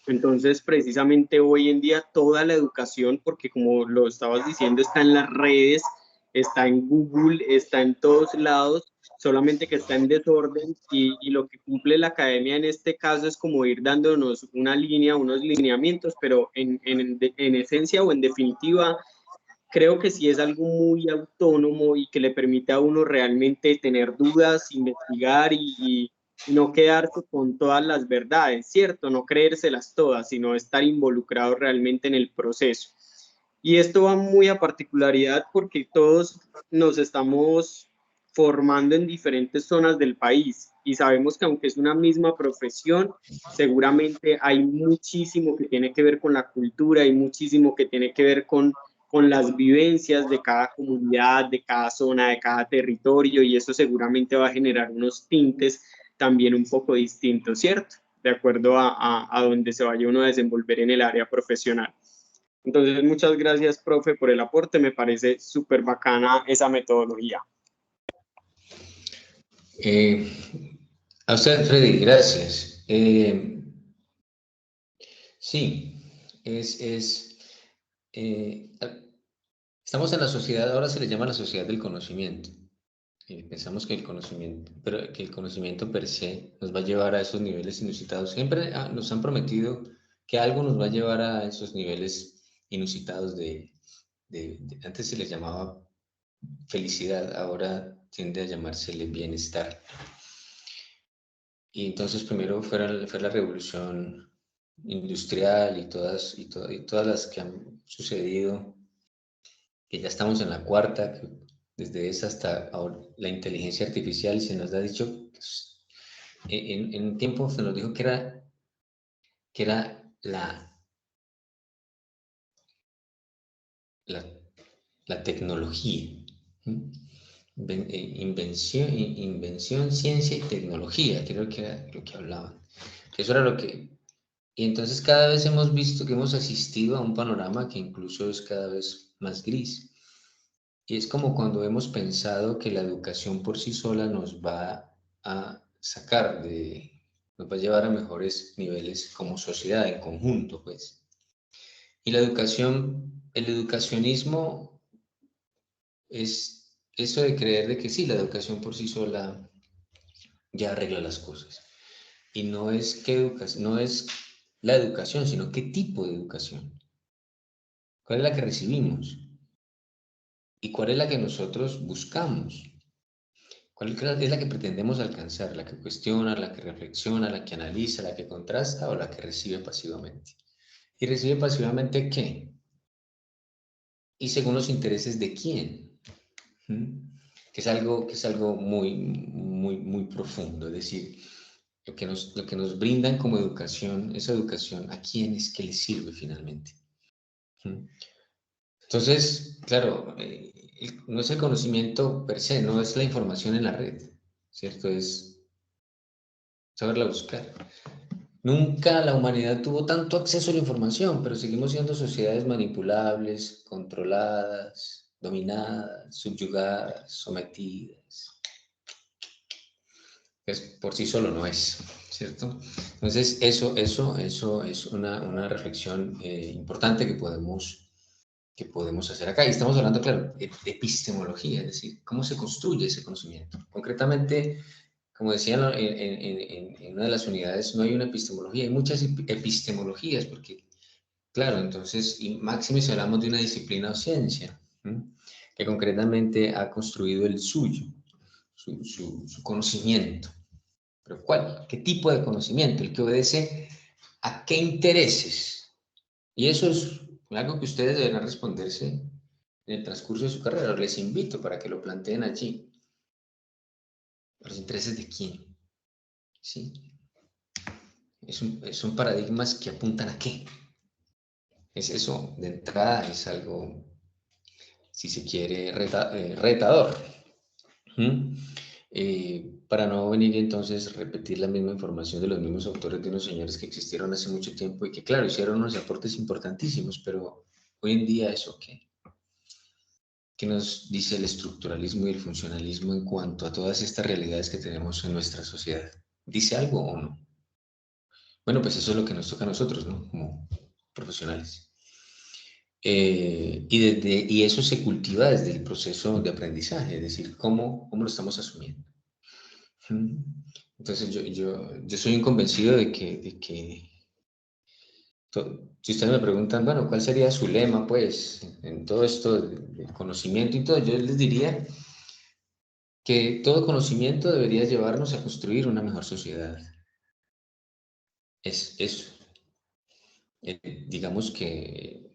Entonces, precisamente hoy en día toda la educación, porque como lo estabas diciendo, está en las redes, está en Google, está en todos lados, solamente que está en desorden y lo que cumple la academia en este caso es como ir dándonos una línea, unos lineamientos, pero en esencia o en definitiva, creo que sí es algo muy autónomo y que le permite a uno realmente tener dudas, investigar y no quedarse con todas las verdades, ¿cierto? No creérselas todas, sino estar involucrado realmente en el proceso. Y esto va muy a particularidad porque todos nos estamos formando en diferentes zonas del país y sabemos que aunque es una misma profesión, seguramente hay muchísimo que tiene que ver con la cultura y muchísimo que tiene que ver con las vivencias de cada comunidad, de cada zona, de cada territorio, y eso seguramente va a generar unos tintes también un poco distintos, ¿cierto? De acuerdo a donde se vaya uno a desenvolver en el área profesional. Entonces, muchas gracias, profe, por el aporte. Me parece súper bacana esa metodología. Eh, a usted, Freddy, gracias. Sí, eh, estamos en la sociedad, ahora se le llama la sociedad del conocimiento. Pensamos que el conocimiento, pero que el conocimiento per se nos va a llevar a esos niveles inusitados. Siempre nos han prometido que algo nos va a llevar a esos niveles inusitados antes se les llamaba felicidad, ahora tiende a llamársele bienestar. Y entonces primero fue la revolución industrial y todas las que han sucedido, que ya estamos en la cuarta, que desde esa hasta ahora, la inteligencia artificial se nos ha dicho, pues, en un tiempo se nos dijo que era la, la tecnología. Invención, ciencia y tecnología, creo que era lo que hablaban. Eso era lo que... Y entonces cada vez hemos visto que hemos asistido a un panorama que incluso es cada vez más gris. Y es como cuando hemos pensado que la educación por sí sola nos va a nos va a llevar a mejores niveles como sociedad en conjunto, pues. Y la educación, el educacionismo es eso de creer de que sí, la educación por sí sola ya arregla las cosas. Y no es la educación, sino qué tipo de educación. ¿Cuál es la que recibimos? ¿Y cuál es la que nosotros buscamos? ¿Cuál es la que pretendemos alcanzar? ¿La que cuestiona, la que reflexiona, la que analiza, la que contrasta o la que recibe pasivamente? ¿Y recibe pasivamente qué? Y según los intereses de quién. ¿Mm? Que es algo muy profundo. Es decir, lo que nos brindan como educación, esa educación, ¿a quién es que le sirve finalmente? ¿Mm? Entonces, claro, no es el conocimiento per se, no es la información en la red, ¿cierto? Es saberla buscar. Nunca la humanidad tuvo tanto acceso a la información, pero seguimos siendo sociedades manipulables, controladas, dominadas, subyugadas, sometidas. Pues por sí solo no es, ¿cierto? Entonces, eso es una reflexión importante que podemos hacer acá. Y estamos hablando, claro, de epistemología, es decir, cómo se construye ese conocimiento. Concretamente, como decía en una de las unidades, no hay una epistemología, hay muchas epistemologías, porque, claro, entonces, y máxime si hablamos de una disciplina o ciencia, ¿sí? Que concretamente ha construido el suyo, su conocimiento. ¿Pero cuál? ¿Qué tipo de conocimiento? El que obedece a qué intereses. Y eso es algo que ustedes deberán responderse en el transcurso de su carrera. Les invito para que lo planteen allí. ¿Los intereses de quién? ¿Sí? Son paradigmas que apuntan a qué. Es eso, de entrada, es algo, si se quiere, retador. ¿Mm? Para no venir entonces repetir la misma información de los mismos autores de unos señores que existieron hace mucho tiempo y que, claro, hicieron unos aportes importantísimos, pero hoy en día eso qué. ¿Qué nos dice el estructuralismo y el funcionalismo en cuanto a todas estas realidades que tenemos en nuestra sociedad? ¿Dice algo o no? Bueno, pues eso es lo que nos toca a nosotros, ¿no? Como profesionales. Y eso se cultiva desde el proceso de aprendizaje, es decir, cómo lo estamos asumiendo. ¿Mm? Entonces, yo soy un convencido de que si ustedes me preguntan, bueno, ¿cuál sería su lema, pues, en todo esto del conocimiento y todo? Yo les diría que todo conocimiento debería llevarnos a construir una mejor sociedad. Es eso. Digamos que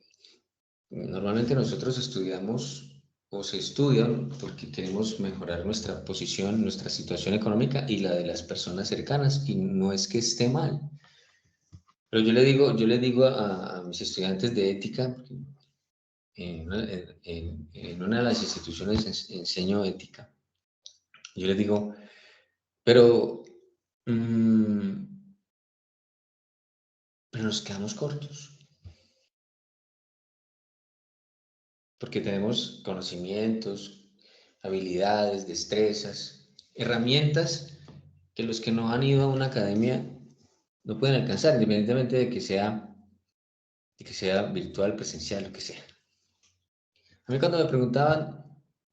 normalmente nosotros estudiamos o se estudian porque queremos mejorar nuestra posición, nuestra situación económica y la de las personas cercanas, y no es que esté mal. Pero yo le digo a mis estudiantes de ética, porque en una de las instituciones enseño ética, yo les digo, pero, mm, pero nos quedamos cortos, porque tenemos conocimientos, habilidades, destrezas, herramientas que los que no han ido a una academia no pueden alcanzar, independientemente de que sea virtual, presencial, lo que sea. A mí cuando me preguntaban,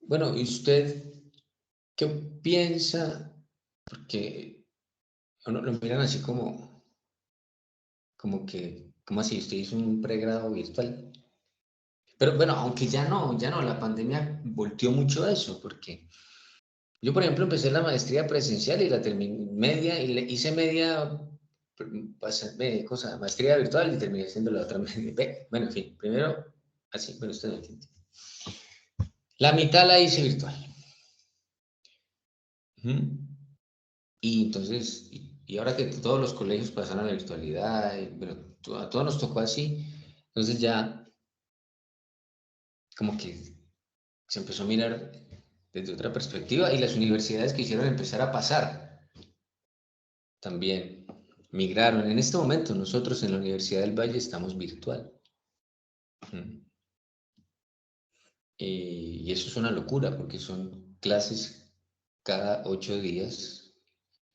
bueno, ¿y usted qué piensa? Porque uno lo miran así como que, ¿cómo así? ¿Usted hizo un pregrado virtual? Pero bueno, aunque ya no, la pandemia volteó mucho eso, porque yo, por ejemplo, empecé la maestría presencial y la terminé media, y hice media, maestría virtual y terminé haciendo la otra media. Bueno, en fin, primero, así, bueno, usted no entiende. La mitad la hice virtual. Ujú. Y entonces, y ahora que todos los colegios pasaron a la virtualidad, bueno, a todos nos tocó así, entonces ya como que se empezó a mirar desde otra perspectiva, y las universidades quisieron empezar a pasar también, migraron. En este momento nosotros en la Universidad del Valle estamos virtual. Y eso es una locura porque son clases cada 8 días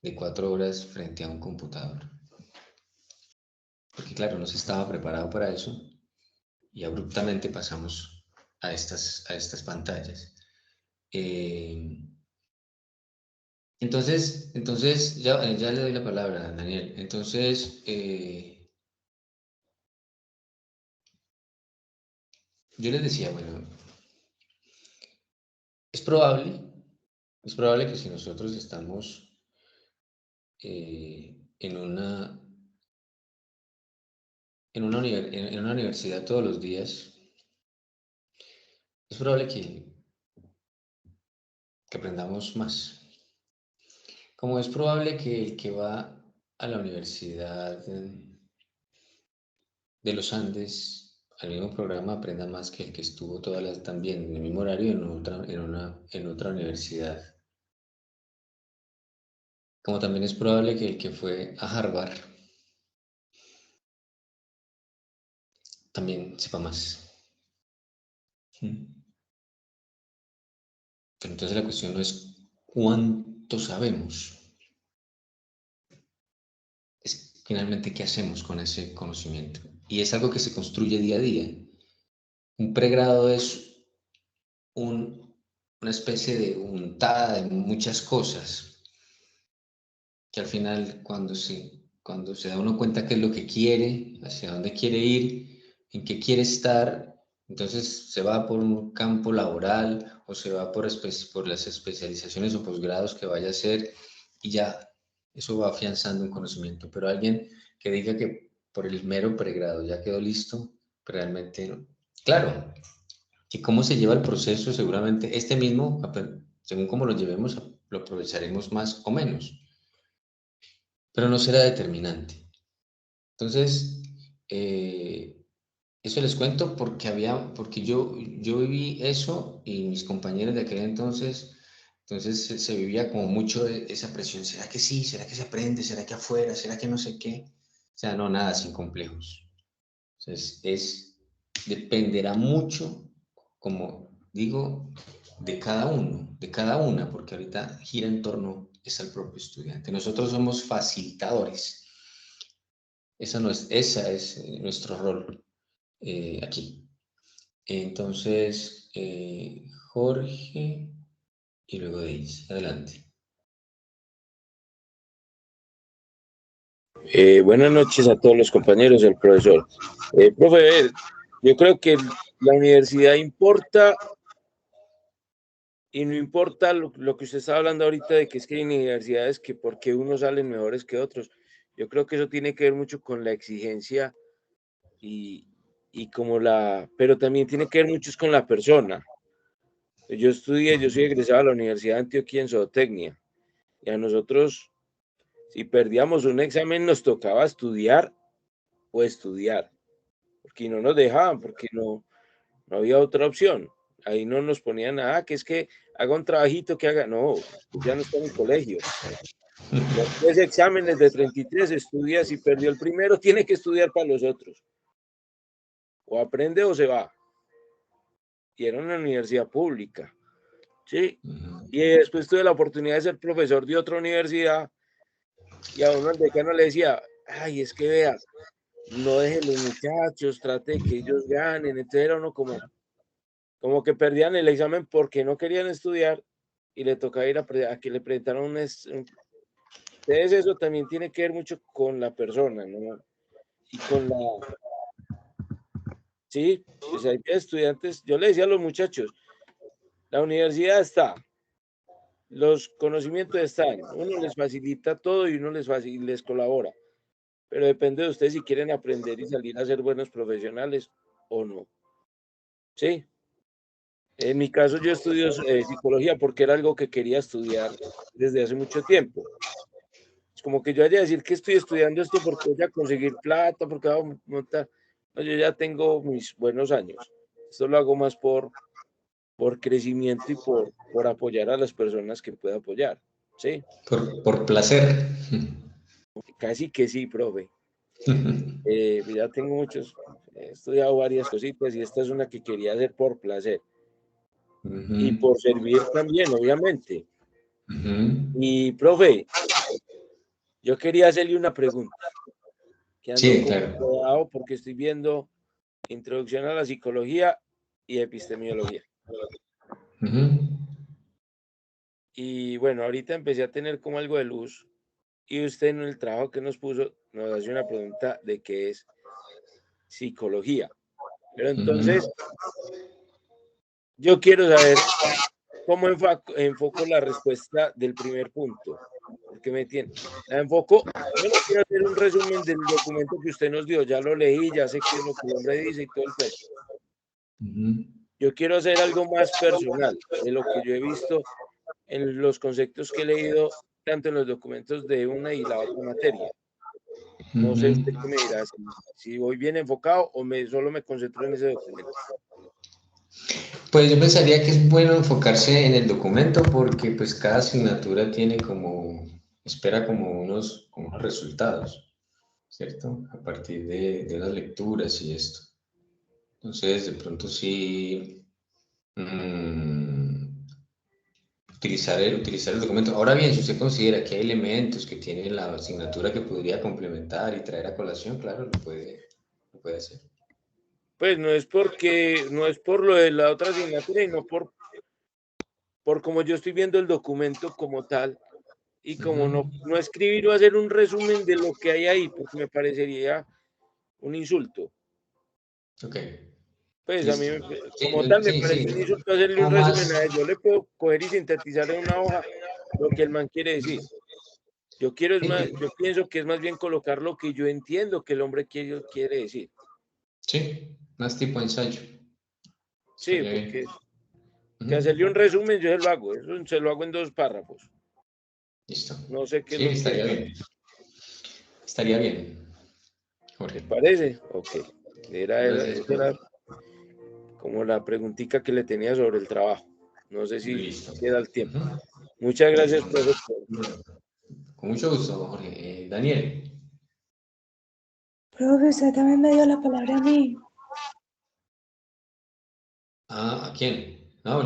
de 4 horas frente a un computador. Porque claro, no se estaba preparado para eso y abruptamente pasamos a estas pantallas. Eh, entonces ya le doy la palabra a Daniel. Entonces, yo les decía, bueno, es probable, es probable que si nosotros estamos en una universidad todos los días, es probable que aprendamos más. Como es probable que el que va a la Universidad de los Andes, al mismo programa, aprenda más que el que estuvo también en el mismo horario en otra universidad. Como también es probable que el que fue a Harvard también sepa más. ¿Mm? Pero entonces la cuestión no es cuánto sabemos, es finalmente qué hacemos con ese conocimiento. Y es algo que se construye día a día. Un pregrado es una especie de untada de muchas cosas, que al final cuando se da uno cuenta qué es lo que quiere, hacia dónde quiere ir, en qué quiere estar, entonces se va por un campo laboral o se va por las especializaciones o posgrados que vaya a hacer, y ya eso va afianzando un conocimiento. Pero alguien que diga que por el mero pregrado ya quedó listo, realmente no. Claro, que cómo se lleva el proceso, seguramente este mismo, según cómo lo llevemos, lo aprovecharemos más o menos, pero no será determinante. Entonces, eso les cuento porque yo viví eso, y mis compañeros de aquel entonces se vivía como mucho esa presión. ¿Será que sí? ¿Será que se aprende? ¿Será que afuera? ¿Será que no sé qué? O sea, no, nada, sin complejos. Entonces, dependerá mucho, como digo, de cada uno, de cada una, porque ahorita gira en torno es al propio estudiante. Nosotros somos facilitadores, Esa es nuestro rol aquí. Entonces, Jorge y luego Deis. Adelante. Buenas noches a todos los compañeros del profesor. Profe, yo creo que la universidad importa y no importa lo que usted está hablando ahorita de que es que hay universidades que porque unos salen mejores que otros. Yo creo que eso tiene que ver mucho con la exigencia y, pero también tiene que ver mucho con la persona. Yo soy egresado a la Universidad de Antioquia en zootecnia y a nosotros, si perdíamos un examen, nos tocaba estudiar o estudiar, porque no nos dejaban, porque no había otra opción. Ahí no nos ponían nada, que es que haga un trabajito que haga. No, ya no está en el colegio. Los 3 exámenes de 33 estudia, si perdió el primero, tiene que estudiar para los otros. O aprende o se va. Y era una universidad pública. ¿Sí? Y después tuve la oportunidad de ser profesor de otra universidad y a uno el decano le decía, ay, es que vea, no deje los muchachos, trate de que ellos ganen. Entonces era uno como que perdían el examen porque no querían estudiar y le tocaba ir a que le presentaran Entonces eso también tiene que ver mucho con la persona, ¿no? Y con sí, pues hay estudiantes, yo le decía a los muchachos, la universidad está, los conocimientos están, uno les facilita todo y uno les colabora, pero depende de ustedes si quieren aprender y salir a ser buenos profesionales o no. Sí. En mi caso yo estudio psicología porque era algo que quería estudiar desde hace mucho tiempo. Es como que yo haya decir que estoy estudiando esto porque voy a conseguir plata, porque voy a montar. No, yo ya tengo mis buenos años. Esto lo hago más por crecimiento y por apoyar a las personas que pueda apoyar. ¿Sí? Por placer. Casi que sí, profe. Ya tengo he estudiado varias cositas y esta es una que quería hacer por placer. Y por servir también, obviamente. Y, profe, yo quería hacerle una pregunta, que ando Sí, como claro. cuidado porque estoy viendo Introducción a la Psicología y Epistemología. Y bueno, ahorita empecé a tener como algo de luz y usted en el trabajo que nos puso nos hace una pregunta de qué es psicología. Pero entonces, yo quiero saber cómo enfoco la respuesta del primer punto, porque me tiene. La enfoco, yo no quiero hacer un resumen del documento que usted nos dio, ya lo leí, ya sé qué es lo que el hombre dice y todo el cuento. Yo quiero hacer algo más personal de lo que yo he visto en los conceptos que he leído, tanto en los documentos de una y la otra materia. No sé usted qué me dirá, si voy bien enfocado o solo me concentro en ese documento. Pues yo pensaría que es bueno enfocarse en el documento porque pues cada asignatura tiene espera como unos resultados, ¿cierto? A partir de las lecturas y esto. Entonces, de pronto sí, utilizar el documento. Ahora bien, si usted considera que hay elementos que tiene la asignatura que podría complementar y traer a colación, claro, lo puede hacer. Pues no es por lo de la otra asignatura y no por como yo estoy viendo el documento como tal y como no escribir o hacer un resumen de lo que hay ahí, porque me parecería un insulto. Ok. Pues a mí, Listo. como tal, me Sí, parece sí. un insulto hacerle un Como resumen más. a él. Yo le puedo coger y sintetizar en una hoja lo que el man quiere decir. Yo pienso que es más bien colocar lo que yo entiendo que el hombre quiere decir. Sí, más tipo ensayo. Sí, Estaría bien. porque que hacerle un resumen yo se lo hago. Eso se lo hago en 2 párrafos. Listo. No sé qué es Sí, lo que estaría bien. Estaría bien, ¿te Jorge. parece. Ok. Gracias, Esa era profe. como la preguntita que le tenía sobre el trabajo. No sé si Listo. queda el tiempo. Muchas gracias, Listo. profesor. Con mucho gusto, Jorge. Daniel. Profe, usted también me dio la palabra a mí. ¿A quién? No,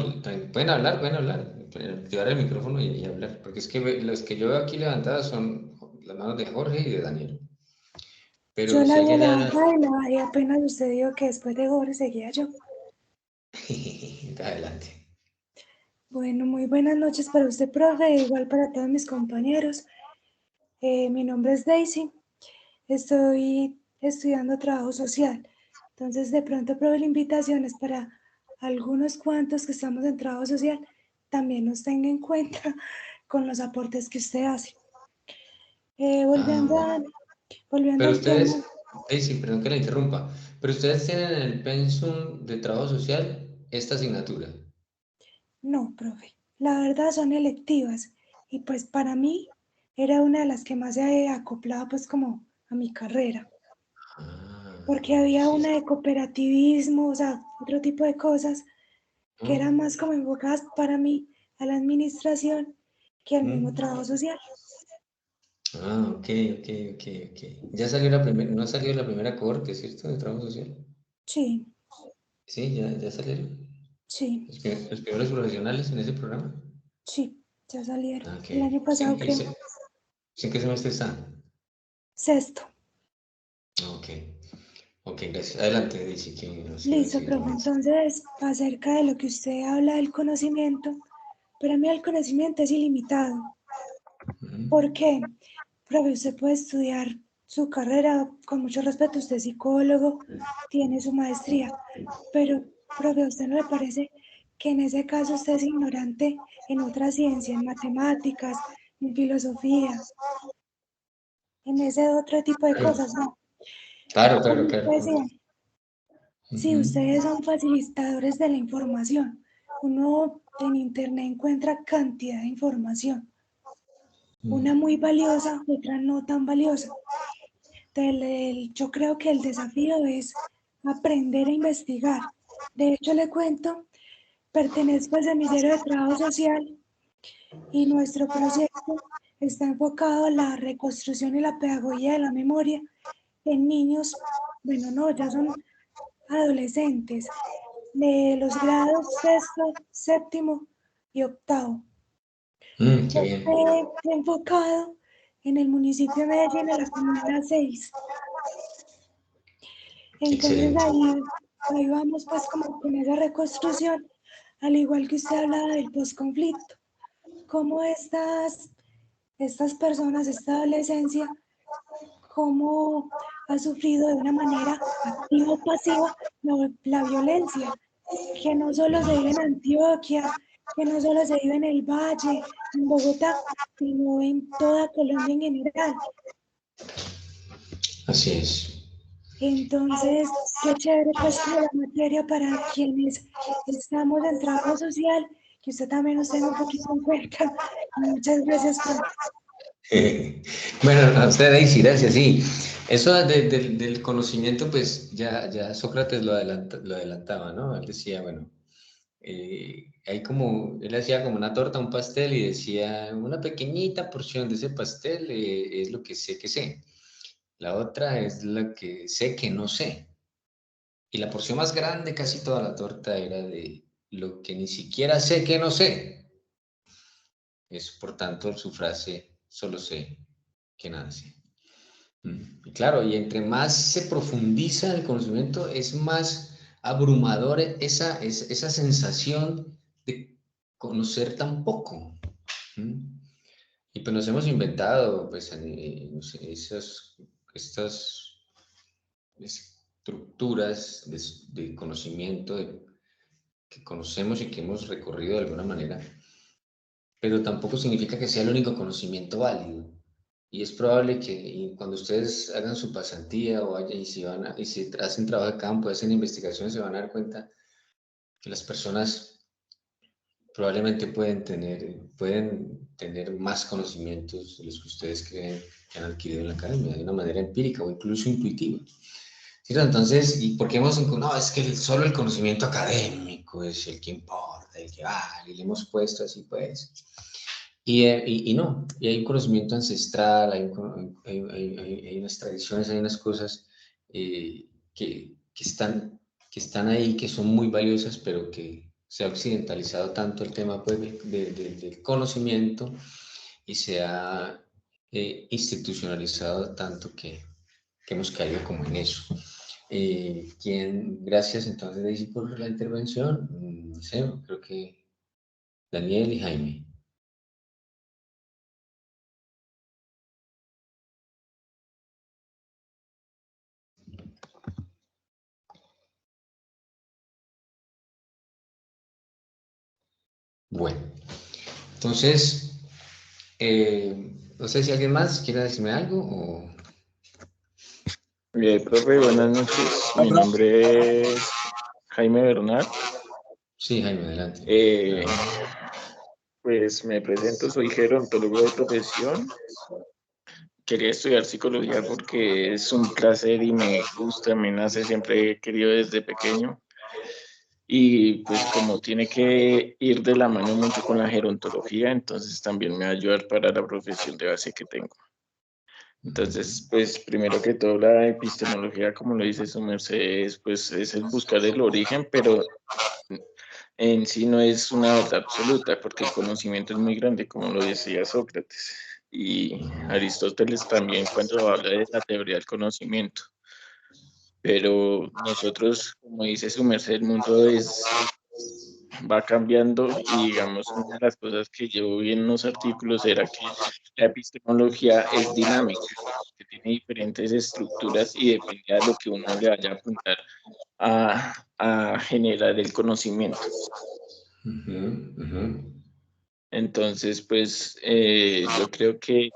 pueden hablar, pueden hablar. Activar el micrófono y hablar. Porque es que los que yo veo aquí levantadas son las manos de Jorge y de Daniel. Pero Yo la sé vi que a la ya... bajada y la bajé apenas usted dijo que después de Jorge seguía yo. Adelante. Bueno, muy buenas noches para usted, profe, igual para todos mis compañeros. Mi nombre es Daisy, estoy estudiando trabajo social. Entonces, de pronto, profe, la invitación es para algunos cuantos que estamos en trabajo social, también nos tenga en cuenta con los aportes que usted hace. Volviendo Pero al tema, ustedes, sí, perdón que la interrumpa, pero ustedes tienen en el pensum de trabajo social esta asignatura. no, profe, la verdad son electivas y pues para mí era una de las que más se acoplaba pues como a mi carrera, porque había Sí. una de cooperativismo, o sea, otro tipo de cosas que eran más como enfocadas para mí a la administración que al mismo trabajo social. Ok, ok, ok, ok. Ya salió la primera, no salió la primera cohorte, ¿cierto? De trabajo social. Sí, Sí, ya salieron. sí, Los primeros profesionales en ese programa. sí, ya salieron. Ok. El año Sí, pasado creo. ¿en qué semestre están? Sexto. Ok, ok, gracias. Adelante, Daisy, que nos iba a Listo, decir profe. algo más. Entonces, acerca de lo que usted habla del conocimiento, para mí el conocimiento es ilimitado. ¿Por qué? Profe, usted puede estudiar su carrera, con mucho respeto, usted es psicólogo, tiene su maestría, pero, profe, ¿a usted no le parece que en ese caso usted es ignorante en otra ciencia, en matemáticas, en filosofía, en ese otro tipo de Claro, cosas? No. claro, Como claro, usted claro. decía, si ustedes son facilitadores de la información, uno en Internet encuentra cantidad de información, una muy valiosa, otra no tan valiosa. Yo creo que el desafío es aprender a investigar. De hecho, le cuento, pertenezco al semillero de trabajo social y nuestro proyecto está enfocado a la reconstrucción y la pedagogía de la memoria en niños, bueno, no, ya son adolescentes, de los grados sexto, séptimo y octavo. Qué bien. Enfocado en el municipio de Medellín, en la comuna 6. Entonces Excelente. ahí vamos pues como con esa reconstrucción, al igual que usted hablaba del posconflicto, cómo estas personas, esta adolescencia, cómo ha sufrido de una manera activa o pasiva la violencia, que no solo se vive en Antioquia, que no solo se vive en el Valle, en Bogotá, sino en toda Colombia en general. Así es. Entonces, qué chévere pues como la materia para quienes estamos en trabajo social, que usted también nos tenga un poquito en cuenta. Muchas gracias, profe. Bueno, a usted, Daisy, gracias. Sí, eso del conocimiento, pues ya Sócrates lo adelantaba, ¿no? Él decía, bueno, él hacía como una torta, un pastel y decía, una pequeñita porción de ese pastel es lo que sé que sé. La otra es la que sé que no sé. Y la porción más grande, casi toda la torta, era de lo que ni siquiera sé que no sé. Es, por tanto, su frase, solo sé que nada sé. Y claro, y entre más se profundiza el conocimiento, es más abrumador esa sensación de conocer tan poco. Y pues nos hemos inventado pues, no sé, estas estructuras de conocimiento que conocemos y que hemos recorrido de alguna manera, pero tampoco significa que sea el único conocimiento válido. Y es probable que cuando ustedes hagan su pasantía o vayan y si hacen trabajo de campo, hacen investigación, se van a dar cuenta que las personas probablemente pueden tener más conocimientos de los que ustedes creen que han adquirido en la academia, de una manera empírica o incluso intuitiva. ¿Sí? Entonces, ¿y por qué no, es que solo el conocimiento académico es el que importa, el que vale, y le hemos puesto así pues? Y no, y hay un conocimiento ancestral, hay unas tradiciones, hay unas cosas que están ahí, que son muy valiosas, pero que se ha occidentalizado tanto el tema pues, del conocimiento y se ha institucionalizado tanto que hemos caído como en eso. Gracias entonces, Daisy, por la intervención. No sé, creo que Daniel y Jaime. Bueno, entonces, no sé si alguien más quiere decirme algo o... Profe, buenas noches. Mi nombre es Jaime Bernal. Sí, Jaime, adelante. Pues me presento, soy gerontólogo de profesión. Quería estudiar psicología porque es un placer y me gusta, me nace, siempre he querido desde pequeño. Y pues como tiene que ir de la mano mucho con la gerontología, entonces también me va a ayudar para la profesión de base que tengo. Entonces, pues primero que todo la epistemología, como lo dice su merced, pues es el buscar el origen, pero en sí no es una verdad absoluta, porque el conocimiento es muy grande, como lo decía Sócrates y Aristóteles también cuando habla de la teoría del conocimiento. Pero nosotros, como dice su merced, el mundo va cambiando y digamos una de las cosas que yo vi en unos artículos era que la epistemología es dinámica, que tiene diferentes estructuras y depende de lo que uno le vaya a apuntar a generar el conocimiento. Entonces, pues yo creo que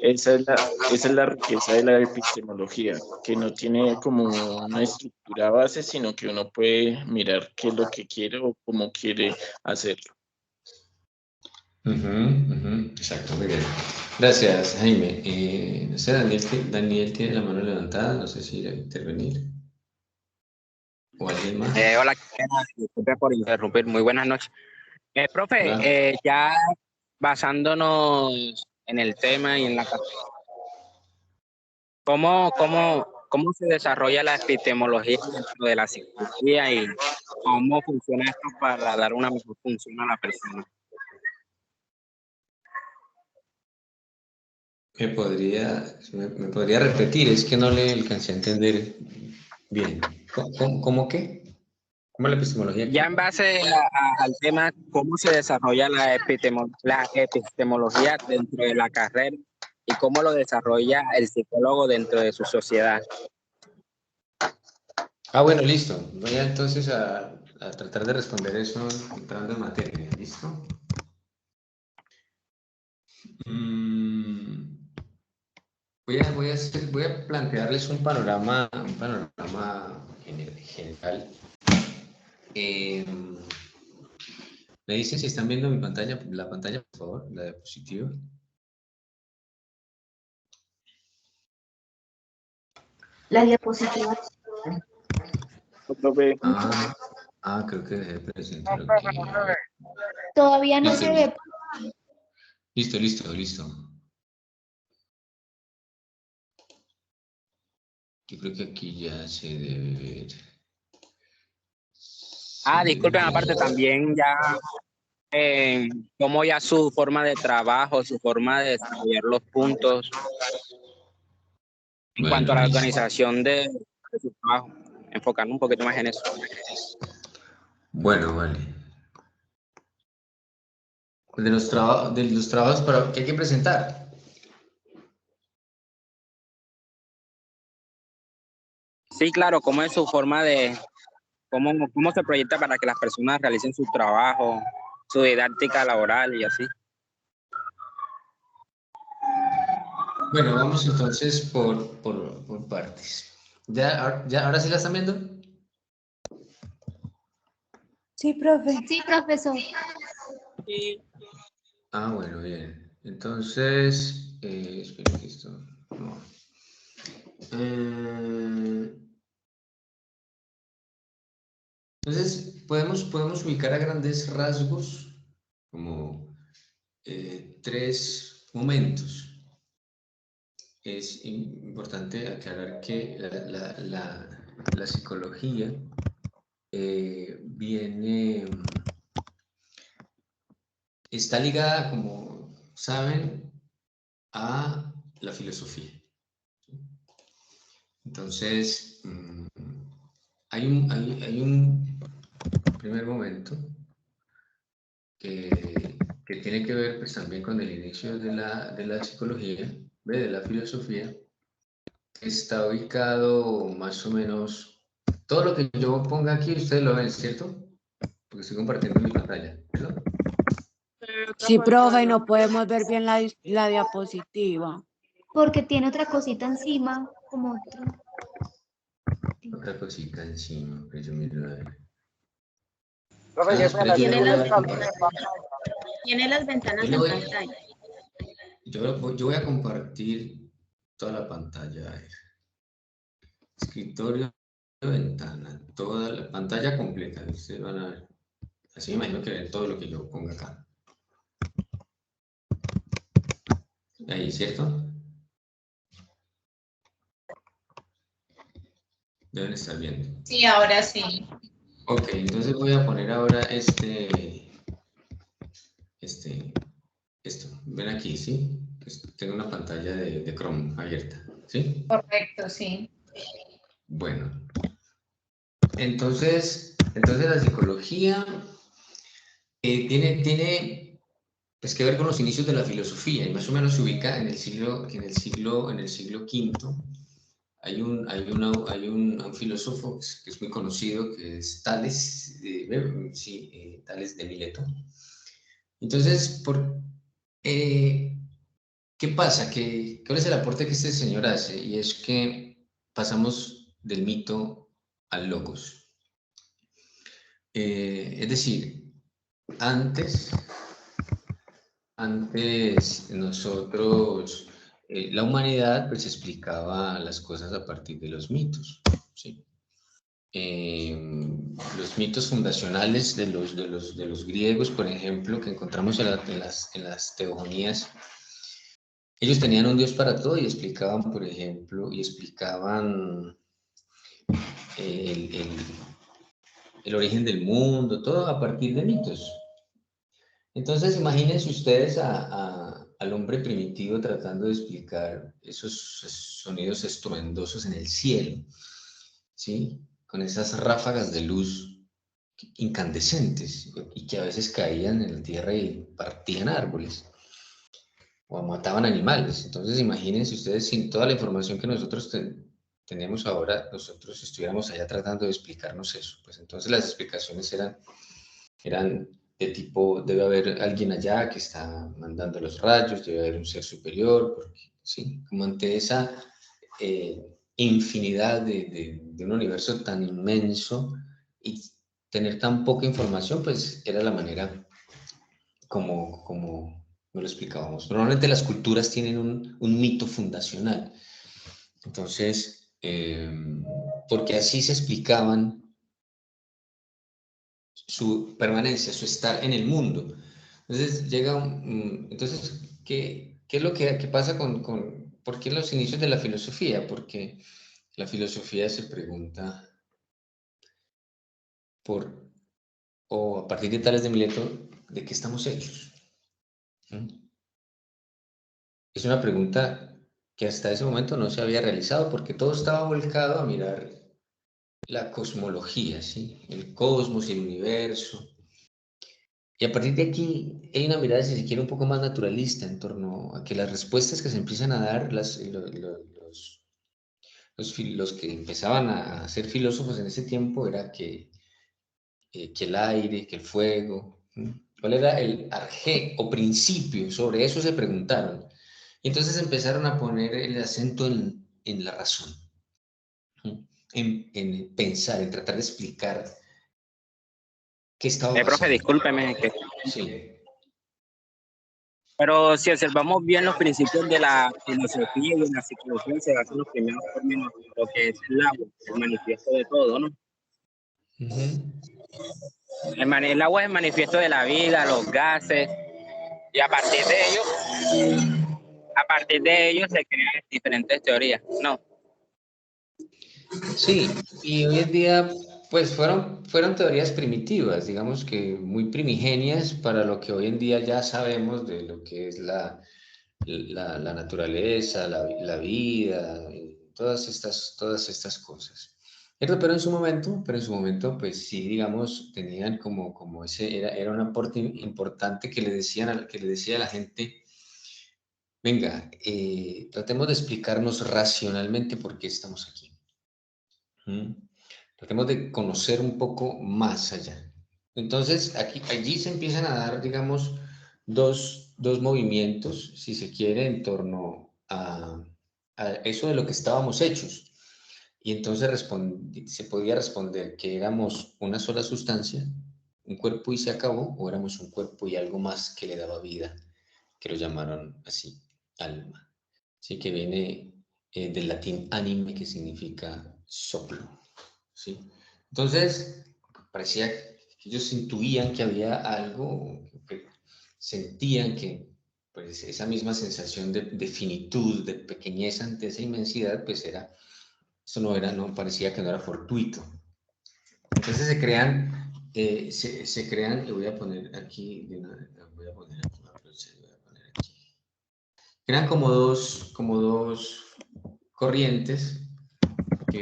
esa es la riqueza de la epistemología, que no tiene como una estructura base, sino que uno puede mirar qué es lo que quiere o cómo quiere hacerlo. Exacto, muy bien. Gracias, Jaime. No sé, Daniel tiene la mano levantada, no sé si irá a intervenir. ¿O alguien más? Hola, disculpe por interrumpir. Muy buenas noches. Profe, Hola. ya basándonos en el tema y en la carrera, ¿cómo se desarrolla la epistemología dentro de la psicología y cómo funciona esto para dar una mejor función a la persona? ¿Me podría repetir? Es que no le alcancé a entender bien. ¿Cómo qué? ¿Cómo la epistemología Ya qué? en base al tema, ¿cómo se desarrolla la epistemología dentro de la carrera y cómo lo desarrolla el psicólogo dentro de su sociedad? Bueno, listo. Voy entonces a tratar de responder eso entrando en materia. ¿Listo? Voy a plantearles un panorama general. ¿Me dicen si están viendo la pantalla, por favor, la diapositiva? La diapositiva. Profe, Creo que dejé de presentar aquí. Todavía no Listo, se ve. listo. Yo creo que aquí ya se debe ver. Disculpen, aparte también ya cómo ya su forma de trabajo, su forma de desarrollar los puntos en cuanto a la Listo. organización de su trabajo, enfocando un poquito más en eso. Bueno, vale. De los trabajos que hay que presentar. Sí, claro, cómo es su forma de, cómo se proyecta para que las personas realicen su trabajo, su didáctica laboral y así. Bueno, vamos entonces por partes. ¿Ahora sí la están viendo? Sí, profe. Sí, profesor. Bueno, bien. Entonces, espera que esto... No. Entonces, podemos ubicar a grandes rasgos como tres momentos. Es importante aclarar que la psicología está ligada, como saben, a la filosofía. Entonces, hay un primer momento que tiene que ver pues, también con el inicio de la psicología, de la filosofía. Está ubicado más o menos, todo lo que yo ponga aquí, ustedes lo ven, ¿cierto? Porque estoy compartiendo mi pantalla, ¿no? Sí, profe, no podemos ver bien la diapositiva. Porque tiene otra cosita encima, como otro. Otra cosita encima, que yo miro a ver. Profe, ya espera, tiene yo voy a las compartir. Tiene las ventanas Yo en voy- pantalla. Yo voy a compartir toda la pantalla. A ver. Escritorio, ventana, toda la pantalla completa. Ustedes van a ver. Así me imagino que ven todo lo que yo ponga acá. Ahí, ¿cierto? Deben estar viendo. Sí, ahora sí. Ok, entonces voy a poner ahora esto. Ven aquí, ¿sí? Tengo una pantalla de Chrome abierta, ¿sí? Correcto, sí. Bueno, entonces la psicología tiene pues, que ver con los inicios de la filosofía y más o menos se ubica en el siglo V. Hay un filósofo que es muy conocido, que es Tales, Tales de Mileto. Entonces, ¿qué pasa? ¿Cuál es el aporte que este señor hace? Y es que pasamos del mito al logos. Es decir, antes nosotros, la humanidad pues explicaba las cosas a partir de los mitos, ¿sí? Los mitos fundacionales de los griegos, por ejemplo, que encontramos en las teogonías, ellos tenían un dios para todo y explicaban, por ejemplo, el origen del mundo, todo a partir de mitos. Entonces, imagínense ustedes al hombre primitivo tratando de explicar esos sonidos estruendosos en el cielo, ¿sí? Con esas ráfagas de luz incandescentes y que a veces caían en la tierra y partían árboles o mataban animales. Entonces, imagínense ustedes, sin toda la información que nosotros tenemos ahora, nosotros estuviéramos allá tratando de explicarnos eso. Pues entonces las explicaciones eran de tipo, debe haber alguien allá que está mandando los rayos, debe haber un ser superior, porque, ¿sí? Como ante esa infinidad de un universo tan inmenso y tener tan poca información, pues era la manera como lo explicábamos. Normalmente las culturas tienen un mito fundacional. Entonces, porque así se explicaban su permanencia, su estar en el mundo. Entonces, entonces ¿qué es lo que pasa por qué los inicios de la filosofía? Porque la filosofía se pregunta o a partir de Tales de Mileto, ¿de qué estamos hechos? Es una pregunta que hasta ese momento no se había realizado porque todo estaba volcado a mirar la cosmología, ¿sí? El cosmos y el universo. Y a partir de aquí hay una mirada, si se quiere, un poco más naturalista en torno a que las respuestas que se empiezan a dar, los que empezaban a ser filósofos en ese tiempo, era que el aire, que el fuego, ¿cuál era el arjé o principio? Sobre eso se preguntaron. Y entonces empezaron a poner el acento en la razón, en pensar, en tratar de explicar qué estaba pasando. Profe, discúlpeme. Sí. Pero si observamos bien los principios de la filosofía y de la psicología, se basan en los primeros términos, lo que es el agua, el manifiesto de todo, ¿no? El agua es el manifiesto de la vida, los gases, y a partir de ellos se crean diferentes teorías, ¿no? Sí, y hoy en día, pues fueron teorías primitivas, digamos que muy primigenias para lo que hoy en día ya sabemos de lo que es la naturaleza, la vida, todas estas cosas. Pero en su momento, pues sí, digamos, tenían como ese, era un aporte importante que le decía a la gente, venga, tratemos de explicarnos racionalmente por qué estamos aquí. Tratemos de conocer un poco más allá. Entonces, allí se empiezan a dar, digamos, dos movimientos, si se quiere, en torno a eso de lo que estábamos hechos. Y entonces se podía responder que éramos una sola sustancia, un cuerpo y se acabó, o éramos un cuerpo y algo más que le daba vida, que lo llamaron así, alma. Así que viene del latín anime, que significa soplo. ¿Sí? Entonces, parecía que ellos intuían que había algo, que sentían que pues, esa misma sensación de finitud, de pequeñez ante esa inmensidad, pues eso no parecía que no era fortuito. Entonces se crean, y voy a poner aquí, crean como dos corrientes que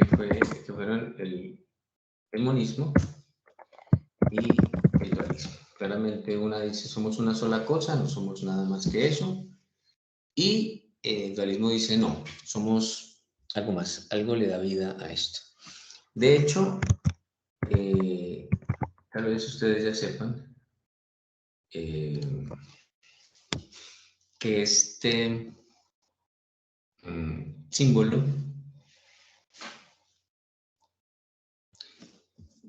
fueron el monismo y el dualismo. Claramente una dice somos una sola cosa, no somos nada más que eso, y el dualismo dice no, somos algo más, algo le da vida a esto. De hecho, tal vez ustedes ya sepan que este símbolo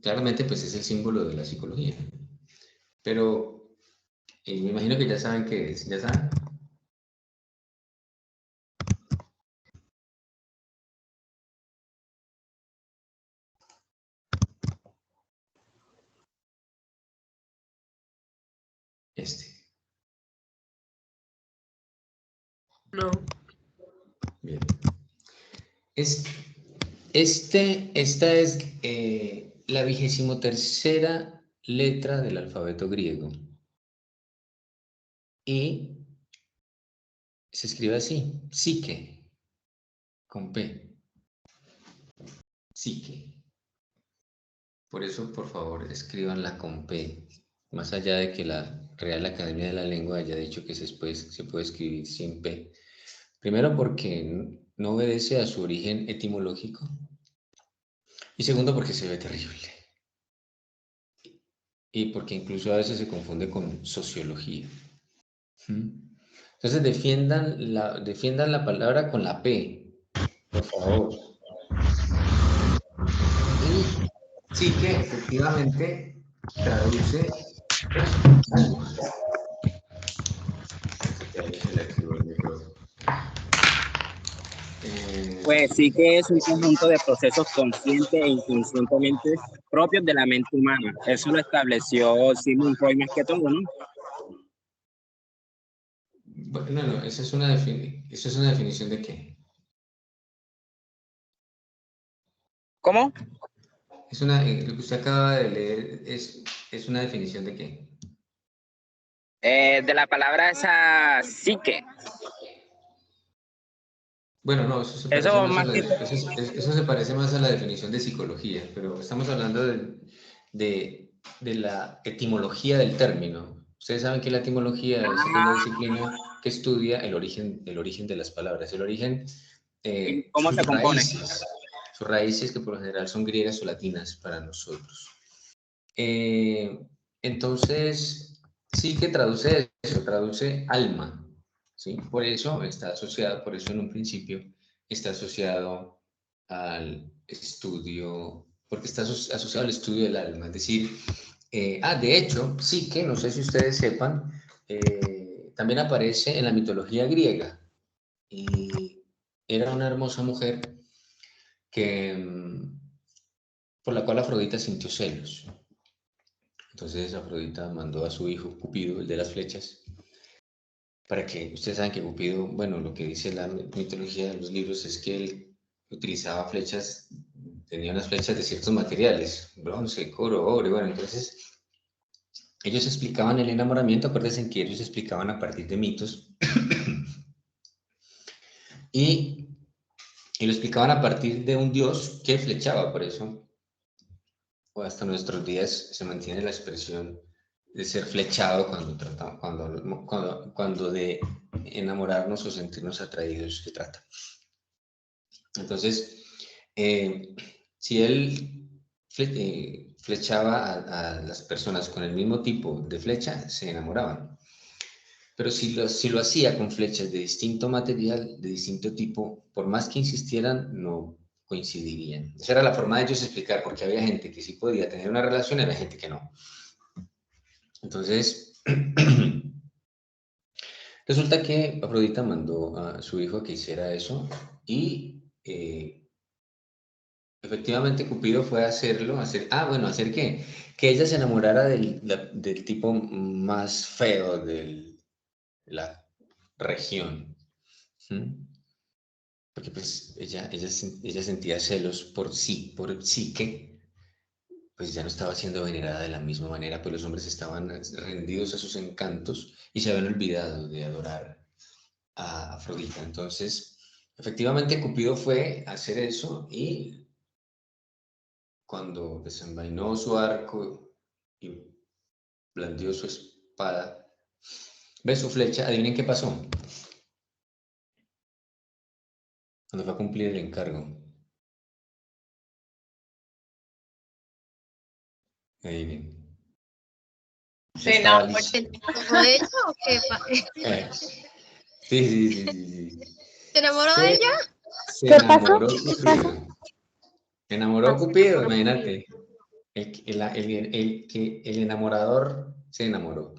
claramente pues es el símbolo de la psicología, pero me imagino que ya saben qué es, ¿ya saben? No. Bien. Esta es la 23ª letra del alfabeto griego y se escribe así, psique, con P, psique. Por eso, por favor, escríbanla con P, más allá de que la Real Academia de la Lengua haya dicho que se puede escribir sin P. Primero porque no obedece a su origen etimológico y segundo porque se ve terrible. Y porque incluso a veces se confunde con sociología. Entonces defiendan la palabra con la P, por favor. Y sí que efectivamente traduce alma. Pues sí que es un conjunto de procesos conscientes e inconscientemente propios de la mente humana. Eso lo estableció Sigmund Freud más que todo, ¿no? No, esa es una definición de qué. ¿Cómo? Lo que usted acaba de leer es una definición de qué. De la palabra esa psique. Bueno, no, eso se parece más a la definición de psicología, pero estamos hablando de la etimología del término. Ustedes saben que la etimología es una disciplina que estudia el origen de las palabras, el origen, ¿Cómo se compone? Sus raíces que por lo general son griegas o latinas para nosotros. Entonces, sí que traduce eso, traduce alma. ¿Sí? Por eso en un principio está asociado al estudio, porque está asociado al estudio del alma. Es decir, de hecho, sí que, no sé si ustedes sepan, también aparece en la mitología griega. Y era una hermosa mujer por la cual Afrodita sintió celos. Entonces Afrodita mandó a su hijo Cupido, el de las flechas, para que, ustedes saben que Cupido, bueno, lo que dice la mitología de los libros es que él utilizaba flechas, tenía unas flechas de ciertos materiales, bronce, cobre, bueno, entonces ellos explicaban el enamoramiento, acuérdense que ellos explicaban a partir de mitos, y Y lo explicaban a partir de un dios que flechaba, por eso o hasta nuestros días se mantiene la expresión de ser flechado cuando de enamorarnos o sentirnos atraídos se trata. Entonces, si él flechaba a las personas con el mismo tipo de flecha, se enamoraban. Pero si lo hacía con flechas de distinto material, de distinto tipo, por más que insistieran, no coincidirían. Esa era la forma de ellos explicar, porque había gente que sí podía tener una relación y había gente que no. Entonces, resulta que Afrodita mandó a su hijo a que hiciera eso y efectivamente Cupido fue a hacerlo. ¿Hacer qué? Que ella se enamorara del tipo más feo de la región. ¿Mm? Porque pues ella sentía celos por Psique, pues ya no estaba siendo venerada de la misma manera, pues los hombres estaban rendidos a sus encantos y se habían olvidado de adorar a Afrodita. Entonces, efectivamente Cupido fue a hacer eso y cuando desenvainó su arco y blandió su espada, ve su flecha, adivinen qué pasó. Cuando fue a cumplir el encargo. Adivinen. ¿Se enamoró de ella o qué? Sí. ¿Se enamoró de ella? Se ¿Qué pasó? enamoró Cupido. Se enamoró Cupido, imagínate. El enamorador se enamoró.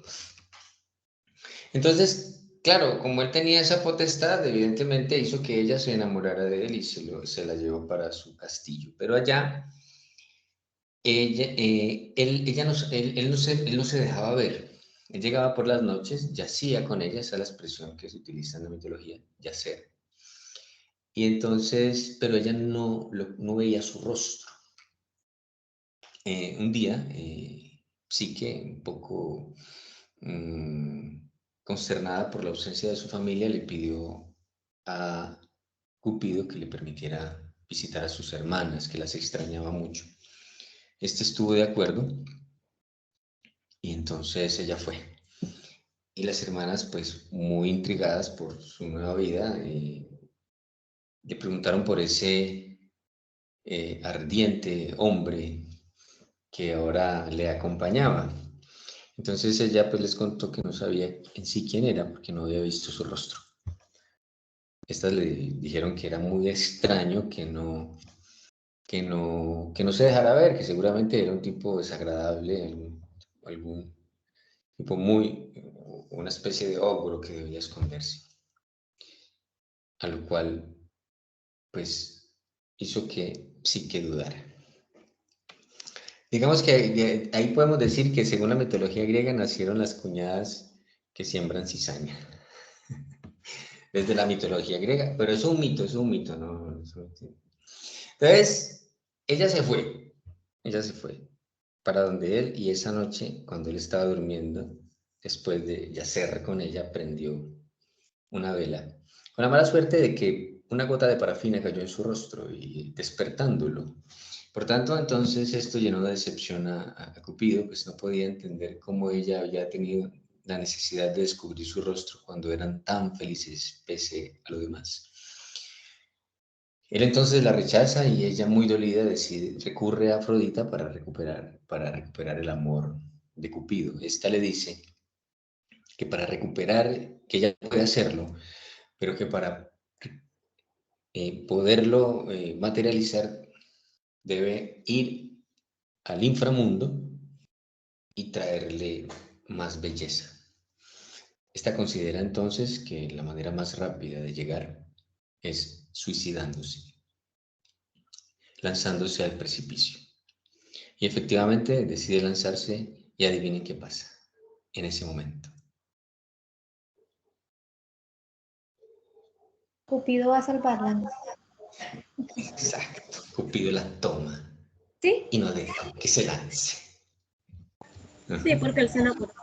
Entonces, claro, como él tenía esa potestad, evidentemente hizo que ella se enamorara de él y se la llevó para su castillo. Pero allá, él no se dejaba ver. Él llegaba por las noches, yacía con ella, esa es la expresión que se utiliza en la mitología, yacer. Y entonces, pero ella no veía su rostro. Un día, Psique, un poco consternada por la ausencia de su familia, le pidió a Cupido que le permitiera visitar a sus hermanas, que las extrañaba mucho. Este estuvo de acuerdo y entonces ella fue. Y las hermanas, pues muy intrigadas por su nueva vida, le preguntaron por ese ardiente hombre que ahora le acompañaba. Entonces ella pues les contó que no sabía en sí quién era porque no había visto su rostro. Estas le dijeron que era muy extraño, que no se dejara ver, que seguramente era un tipo desagradable, algún tipo una especie de ogro que debía esconderse. A lo cual pues hizo que sí que dudara. Digamos que ahí podemos decir que según la mitología griega nacieron las cuñadas que siembran cizaña. Desde la mitología griega, pero es un mito, ¿no? Entonces, ella se fue para donde él y esa noche, cuando él estaba durmiendo, después de yacer con ella, prendió una vela, con la mala suerte de que una gota de parafina cayó en su rostro y despertándolo. Por tanto, entonces esto llenó de decepción a Cupido, pues no podía entender cómo ella había tenido la necesidad de descubrir su rostro cuando eran tan felices pese a lo demás. Él entonces la rechaza y ella, muy dolida, recurre a Afrodita para recuperar el amor de Cupido. Esta le dice que para recuperar, que ella puede hacerlo, pero que para poderlo materializar debe ir al inframundo y traerle más belleza. Esta considera entonces que la manera más rápida de llegar es suicidándose, lanzándose al precipicio. Y efectivamente decide lanzarse y adivinen qué pasa en ese momento. Cupido va a salvarla. Exacto. Cupido la toma. ¿Sí? Y no deja que se lance. Sí, porque él se enamoró.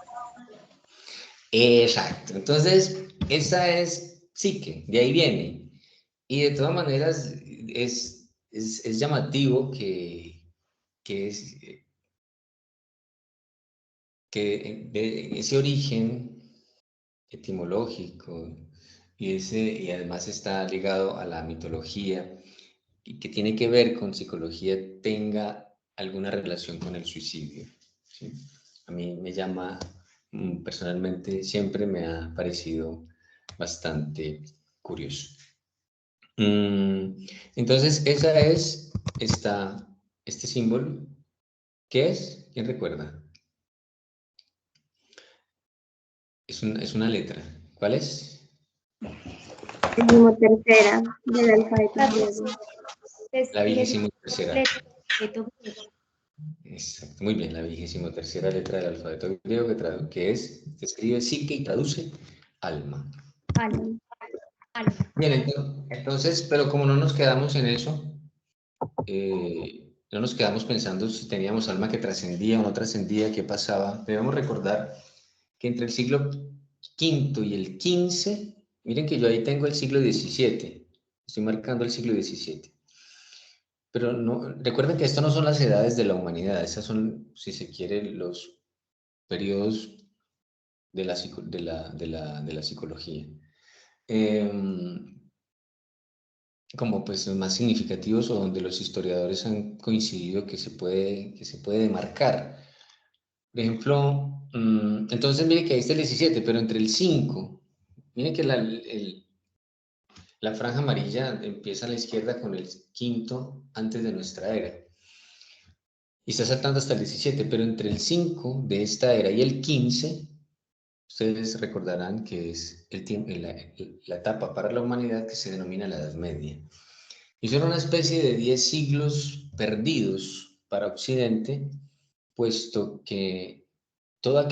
Exacto. Entonces, esa es Psique, de ahí viene. Y de todas maneras es llamativo que ese origen etimológico y además está ligado a la mitología y que tiene que ver con psicología tenga alguna relación con el suicidio, ¿sí? A mí me llama, personalmente, siempre me ha parecido bastante curioso. Entonces, esa es este símbolo. ¿Qué es? ¿Quién recuerda? Es una letra. ¿Cuál es? 23ª del alfabeto griego. La 23ª. Exacto, muy bien, la 23ª letra del alfabeto griego que se escribe psique y traduce alma. Alma. Bien, entonces, pero como no nos quedamos en eso, no nos quedamos pensando si teníamos alma que trascendía o no trascendía, qué pasaba. Debemos recordar que entre el siglo V y el XV, miren que yo ahí tengo el siglo XVII, estoy marcando el siglo XVII. Pero no, recuerden que esto no son las edades de la humanidad, esas son, si se quiere, los periodos de la psicología. Como pues los más significativos o donde los historiadores han coincidido que se puede demarcar. Por ejemplo, entonces mire que ahí está el 17, pero entre el 5, miren que la franja amarilla empieza a la izquierda con el 5 antes de nuestra era. Y está saltando hasta el 17, pero entre el 5 de esta era y el 15, ustedes recordarán que es la etapa para la humanidad que se denomina la Edad Media. Y son una especie de 10 siglos perdidos para Occidente, puesto que todo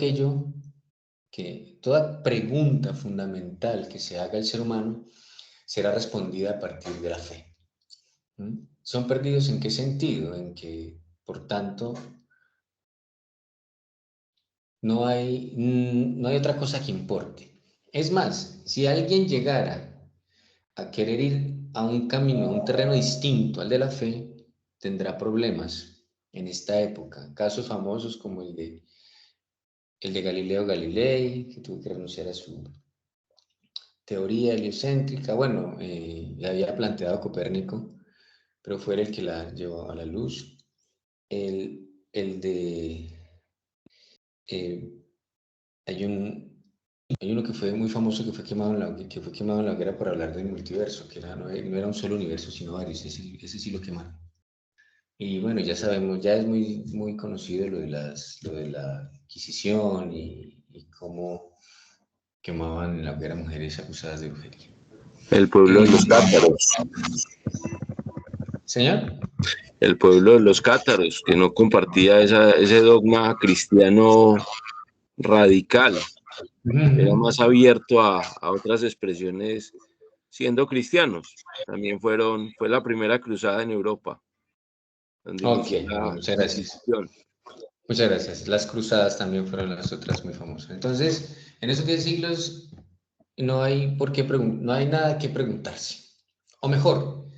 toda pregunta fundamental que se haga el ser humano será respondida a partir de la fe. ¿Son perdidos en qué sentido? En que, por tanto, no hay otra cosa que importe. Es más, si alguien llegara a querer ir a un camino, a un terreno distinto al de la fe, tendrá problemas en esta época. Casos famosos como el de Galileo Galilei, que tuvo que renunciar a su teoría heliocéntrica. Bueno, la había planteado Copérnico, pero fue él el que la llevó a la luz. Hay uno que fue muy famoso que fue quemado en la hoguera por hablar del multiverso, que no era un solo universo, sino varios. Ese sí lo quemaron. Y bueno, ya sabemos, ya es muy, muy conocido lo de la Inquisición y cómo quemaban en la hoguera mujeres acusadas de brujería. El pueblo de los cátaros. ¿Señor? El pueblo de los cátaros, que no compartía ese dogma cristiano radical. Era más abierto a otras expresiones siendo cristianos. También fue la primera cruzada en Europa. Ok, muchas gracias. Muchas gracias. Las cruzadas también fueron las otras muy famosas. Entonces, en esos 10 siglos no hay nada que preguntarse. O mejor,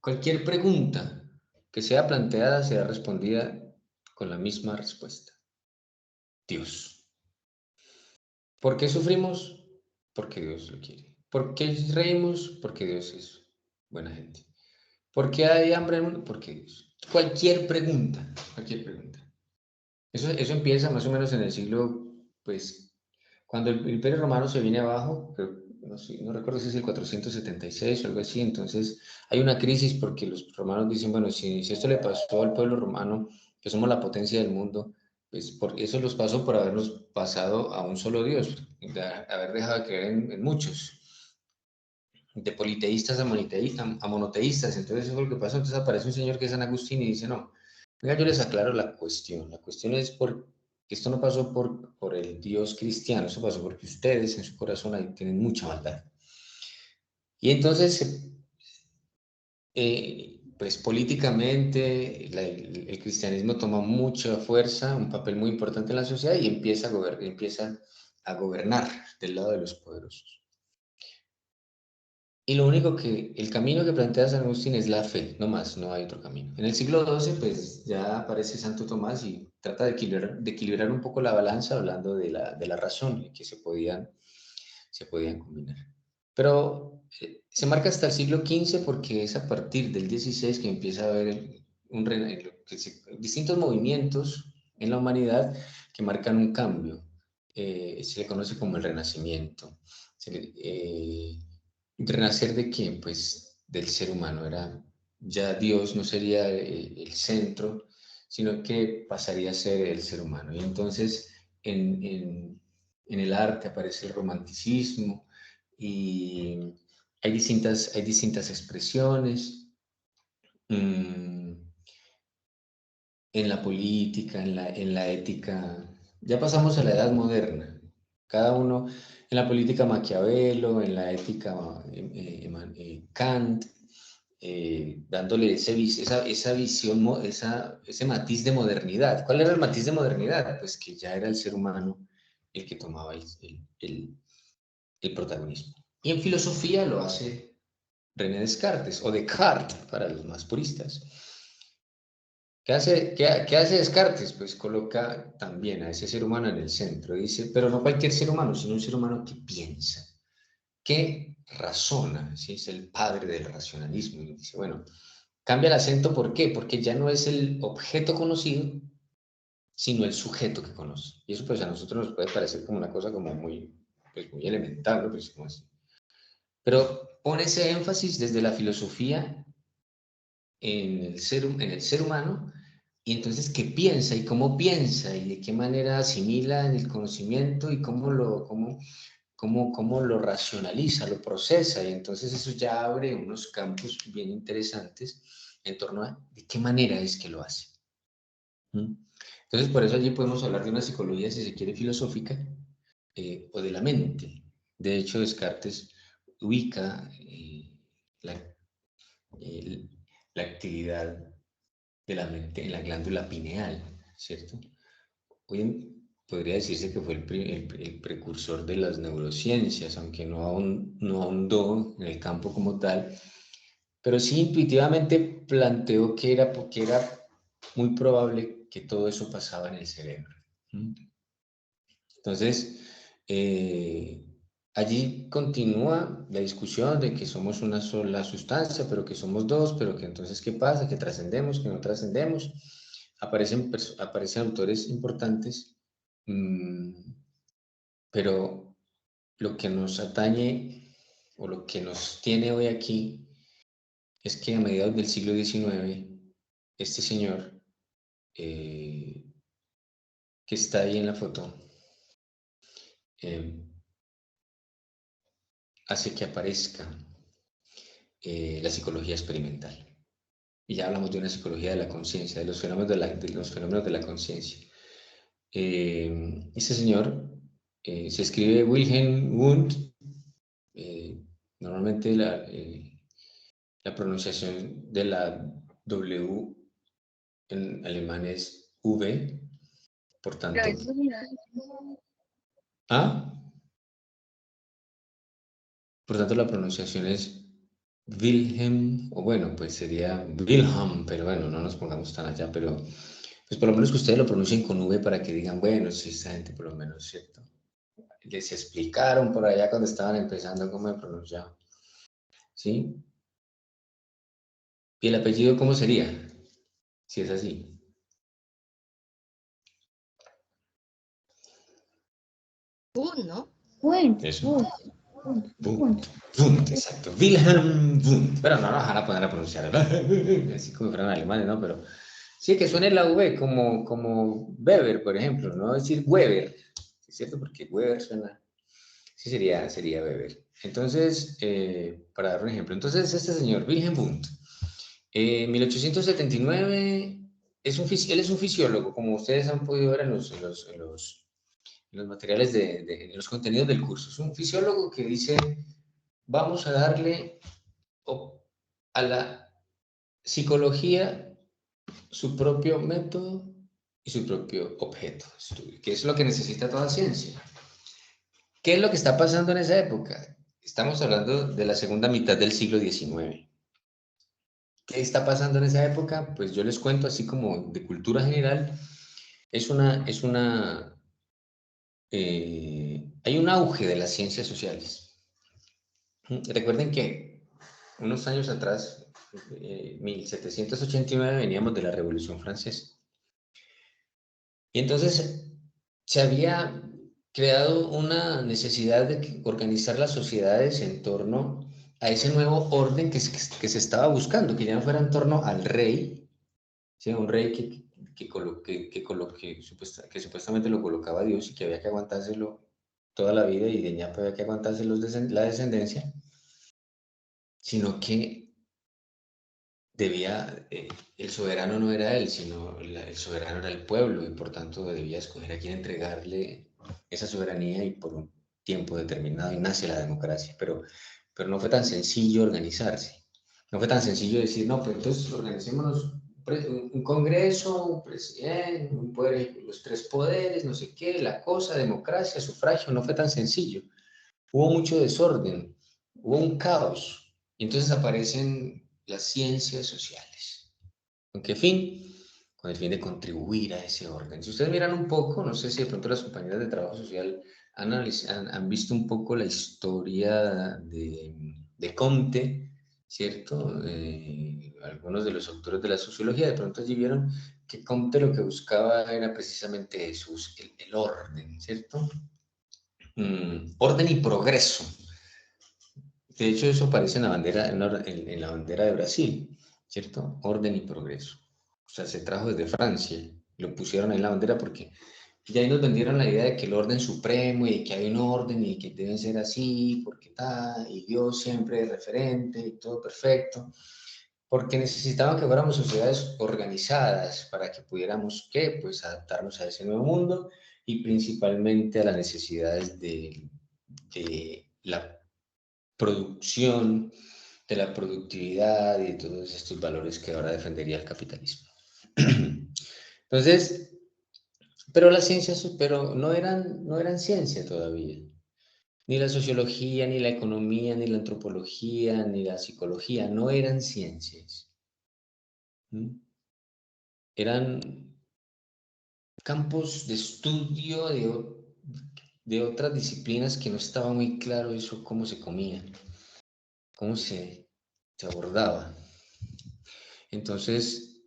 cualquier pregunta que sea planteada será respondida con la misma respuesta. Dios. ¿Por qué sufrimos? Porque Dios lo quiere. ¿Por qué reímos? Porque Dios es buena gente. ¿Por qué hay hambre en el mundo? Porque Dios. Cualquier pregunta. Eso empieza más o menos en el siglo, pues, cuando el Imperio Romano se viene abajo, no recuerdo si es el 476 o algo así, entonces hay una crisis porque los romanos dicen, bueno, si esto le pasó al pueblo romano, que somos la potencia del mundo, pues eso los pasó por habernos pasado a un solo Dios, de haber dejado de creer en muchos, de politeístas a monoteístas, entonces eso es lo que pasó, entonces aparece un señor que es San Agustín y dice, no, venga, yo les aclaro la cuestión es que esto no pasó por el Dios cristiano, eso pasó porque ustedes en su corazón ahí tienen mucha maldad. Y entonces, pues políticamente el cristianismo toma mucha fuerza, un papel muy importante en la sociedad y empieza a gobernar del lado de los poderosos. Y lo único el camino que plantea San Agustín es la fe, no más, no hay otro camino. En el siglo XII, pues ya aparece Santo Tomás y trata de equilibrar un poco la balanza hablando de la razón y que se podían combinar. Pero se marca hasta el siglo XV porque es a partir del XVI que empieza a haber distintos movimientos en la humanidad que marcan un cambio. Se le conoce como el Renacimiento. ¿Renacer de qué? Pues del ser humano. Ya Dios no sería el centro, sino que pasaría a ser el ser humano. Y entonces en el arte aparece el romanticismo y hay distintas expresiones. En la política, en la ética. Ya pasamos a la edad moderna. Cada uno, en la política Maquiavelo, en la ética Kant, dándole esa visión, ese matiz de modernidad. ¿Cuál era el matiz de modernidad? Pues que ya era el ser humano el que tomaba el protagonismo. Y en filosofía lo hace René Descartes, o Descartes para los más puristas. ¿Qué hace Descartes? Pues coloca también a ese ser humano en el centro. Dice, pero no cualquier ser humano, sino un ser humano que piensa, que razona, ¿sí? Es el padre del racionalismo. Y dice, bueno, cambia el acento, ¿por qué? Porque ya no es el objeto conocido, sino el sujeto que conoce. Y eso pues a nosotros nos puede parecer como una cosa como muy elemental, ¿no? Pues, como así. Pero pone ese énfasis desde la filosofía en el ser humano, y entonces qué piensa y cómo piensa y de qué manera asimila el conocimiento y cómo lo racionaliza, lo procesa, y entonces eso ya abre unos campos bien interesantes en torno a de qué manera es que lo hace. Entonces por eso allí podemos hablar de una psicología, si se quiere, filosófica, o de la mente. De hecho, Descartes ubica la actividad de la mente en la glándula pineal, ¿cierto? Podría decirse que fue el precursor de las neurociencias, aunque no ahondó en el campo como tal, pero sí intuitivamente planteó que era muy probable que todo eso pasaba en el cerebro. Entonces, allí continúa la discusión de que somos una sola sustancia, pero que somos dos, pero que entonces, ¿qué pasa? Que trascendemos, que no trascendemos. Aparecen autores importantes, pero lo que nos atañe o lo que nos tiene hoy aquí es que a mediados del siglo XIX, este señor que está ahí en la foto, hace que aparezca la psicología experimental. Y ya hablamos de una psicología de la conciencia, de los fenómenos de la conciencia. Este señor se escribe Wilhelm Wundt. Normalmente la pronunciación de la W en alemán es V, por tanto. Por tanto, la pronunciación es Wilhelm, o bueno, pues sería Wilhelm, pero bueno, no nos pongamos tan allá, pero pues por lo menos que ustedes lo pronuncien con V para que digan, bueno, sí, esta gente por lo menos, ¿cierto? Les explicaron por allá cuando estaban empezando cómo me pronunciaba, ¿sí? ¿Y el apellido cómo sería? Si es así. ¿No? Eso. Wundt, exacto. Wilhelm Wundt. Pero no, ojalá poner a pronunciar así como fueran alemanes, ¿no? Pero sí, que suene la V como Weber, por ejemplo, no decir Weber, ¿es cierto? Porque Weber suena, sí sería Weber. Entonces, para dar un ejemplo, entonces este señor, Wilhelm Wundt, en 1879, él es un fisiólogo, como ustedes han podido ver en los materiales en los contenidos del curso. Es un fisiólogo que dice, vamos a darle a la psicología su propio método y su propio objeto de estudio, que es lo que necesita toda ciencia. ¿Qué es lo que está pasando en esa época? estamos hablando de la segunda mitad del siglo XIX. ¿Qué está pasando en esa época? Pues yo les cuento así como de cultura general. Hay un auge de las ciencias sociales. Recuerden que unos años atrás, 1789, veníamos de la Revolución Francesa. Y entonces se había creado una necesidad de organizar las sociedades en torno a ese nuevo orden que se estaba buscando, que ya no fuera en torno al rey, ¿sí? Un rey que supuestamente lo colocaba Dios y que había que aguantárselo toda la vida y de ñapa había que aguantarse la descendencia, sino que el soberano no era él, sino el soberano era el pueblo y por tanto debía escoger a quién entregarle esa soberanía y por un tiempo determinado y nace la democracia, pero no fue tan sencillo organizarse, no fue tan sencillo decir, no, pues entonces organicémonos un congreso, un presidente, un poder, los tres poderes, no sé qué, la cosa, democracia, sufragio, no fue tan sencillo, hubo mucho desorden, hubo un caos, y entonces aparecen las ciencias sociales. ¿Con qué fin? Con el fin de contribuir a ese orden. Si ustedes miran un poco, no sé si de pronto las compañeras de trabajo social han visto un poco la historia de Comte, ¿cierto? Algunos de los autores de la sociología de pronto allí vieron que Comte lo que buscaba era precisamente eso, el orden, ¿cierto? Orden y progreso. De hecho, eso aparece en la bandera, en la bandera de Brasil, ¿cierto? Orden y progreso. O sea, se trajo desde Francia, lo pusieron ahí en la bandera porque ya ahí nos vendieron la idea de que el orden supremo y que hay un orden y que deben ser así, porque está, y Dios siempre es referente y todo perfecto, porque necesitaban que fuéramos sociedades organizadas para que pudiéramos, ¿qué? Pues adaptarnos a ese nuevo mundo y principalmente a las necesidades de la producción, de la productividad y de todos estos valores que ahora defendería el capitalismo. Entonces, pero las ciencias no eran ciencia todavía. Ni la sociología, ni la economía, ni la antropología, ni la psicología, no eran ciencias. Eran campos de estudio de otras disciplinas que no estaba muy claro eso, cómo se comía, cómo se abordaba. Entonces,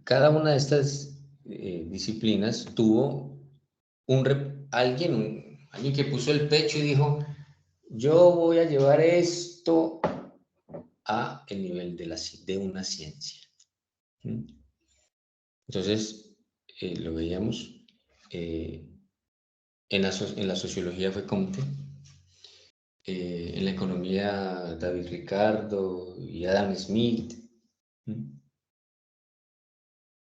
cada una de estas disciplinas tuvo alguien que puso el pecho y dijo, yo voy a llevar esto a el nivel de una ciencia. Entonces, lo veíamos, en la sociología fue Comte, en la economía David Ricardo y Adam Smith,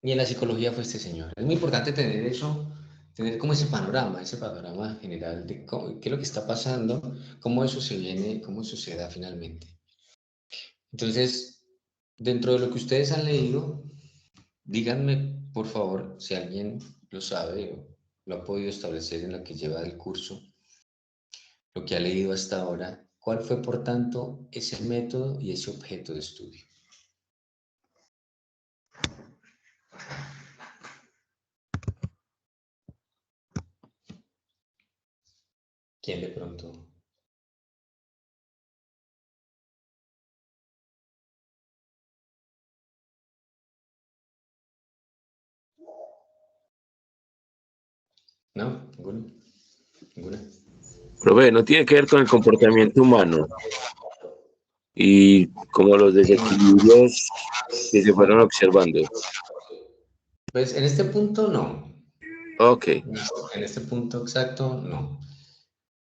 y en la psicología fue este señor. Es muy importante tener eso, tener como ese panorama general de qué es lo que está pasando, cómo eso se viene, cómo eso se da finalmente. Entonces, dentro de lo que ustedes han leído, díganme, por favor, si alguien lo sabe o lo ha podido establecer en lo que lleva del curso, lo que ha leído hasta ahora, ¿cuál fue, por tanto, ese método y ese objeto de estudio? ¿Quién de pronto? ¿No? ¿Ninguna? Profe, no tiene que ver con el comportamiento humano y como los desequilibrios que se fueron observando. Pues en este punto no. Ok. En este punto exacto no.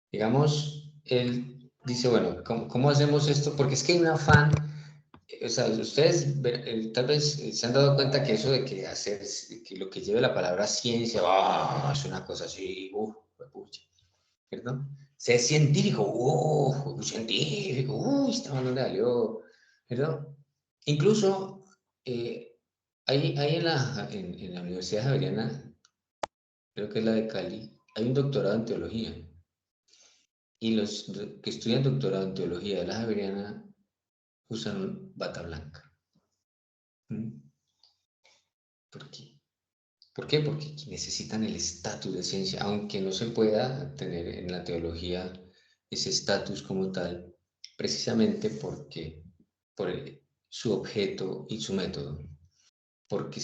Digamos, él dice, bueno, ¿cómo hacemos esto? Porque es que hay un afán, o sea, ustedes tal vez se han dado cuenta que eso de que lo que lleve la palabra ciencia, es una cosa así, ¿cierto? Ser científico, un científico, esta mano le salió, ¿verdad? Incluso hay en la Universidad Javeriana, creo que es la de Cali, hay un doctorado en teología. y los que estudian doctorado en teología de la Javeriana usan bata blanca. ¿Por qué? ¿Por qué? Porque necesitan el estatus de ciencia, aunque no se pueda tener en la teología ese estatus como tal, precisamente porque por su objeto y su método, porque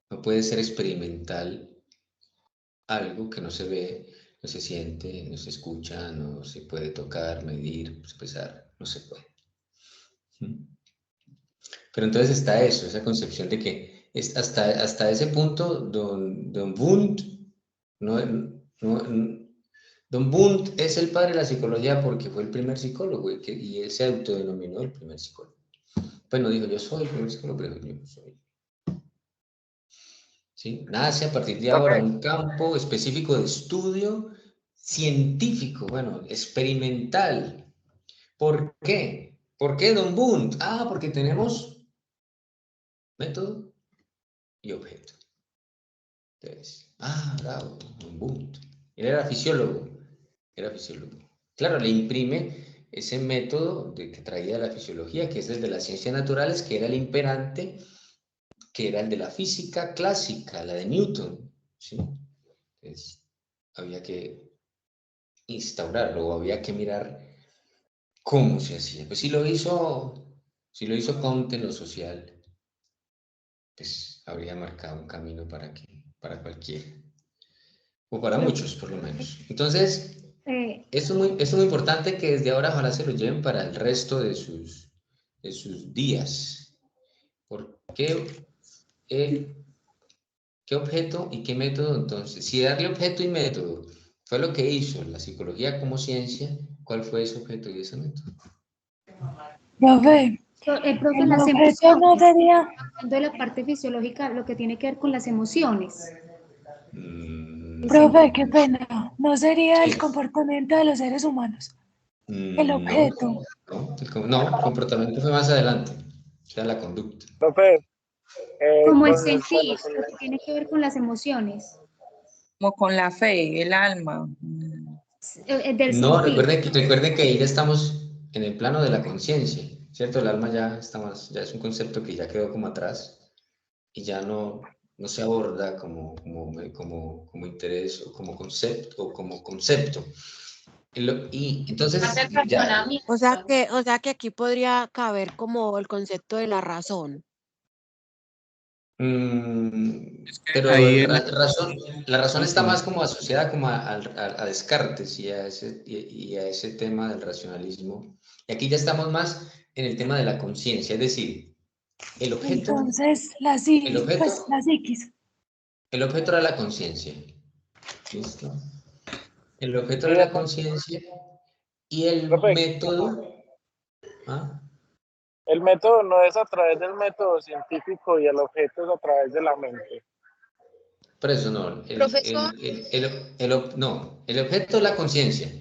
no puede ser experimental algo que no se ve, no se siente, no se escucha, no se puede tocar, medir, pesar, no se puede. Pero entonces está eso, esa concepción de que es hasta ese punto don Wundt, don Wundt es el padre de la psicología porque fue el primer psicólogo y él se autodenominó el primer psicólogo. Pues no dijo yo soy el primer psicólogo, pero yo soy. ¿Sí? Nace a partir de ahora un campo específico de estudio científico, bueno, experimental. ¿Por qué? ¿Por qué don Wundt? Ah, porque tenemos método y objeto. Entonces, bravo, don Wundt. Él era fisiólogo. Claro, le imprime ese método que traía la fisiología, que es el de las ciencias naturales, que era el imperante, que era el de la física clásica, la de Newton. ¿Sí? Entonces, había que instaurarlo, había que mirar cómo se hacía. Pues si lo hizo Comte en lo social, pues habría marcado un camino para cualquiera, o para muchos por lo menos. Entonces, eso es muy importante que desde ahora ojalá se lo lleven para el resto de sus días. Porque ¿qué objeto y qué método? Entonces, si darle objeto y método fue lo que hizo la psicología como ciencia, ¿cuál fue ese objeto y ese método? Profe, Profe, el las objeto no emociones, sería... hablando de la parte fisiológica, lo que tiene que ver con las emociones. Profe, qué pena. ¿No sería el comportamiento de los seres humanos el No, objeto? no, el comportamiento fue más adelante, o sea, la conducta. Profe, Como el con, sentir, con lo que tiene que ver con las emociones. Como con la fe, el alma. Del No, sentir. recuerden que ahí ya estamos en el plano de la conciencia, ¿cierto? El alma ya es un concepto que ya quedó como atrás y ya no se aborda como interés o como concepto. Y entonces ya... O sea que aquí podría caber como el concepto de la razón. Pero ahí la razón está más como asociada como a Descartes y a ese tema del racionalismo. Y aquí ya estamos más en el tema de la conciencia, es decir, el objeto, Entonces, la psiquis. el objeto era la conciencia. ¿Listo? El objeto era la conciencia y el profe, método... el método no es a través del método científico y el objeto es a través de la mente. Por eso no, Profesor. el objeto es la conciencia.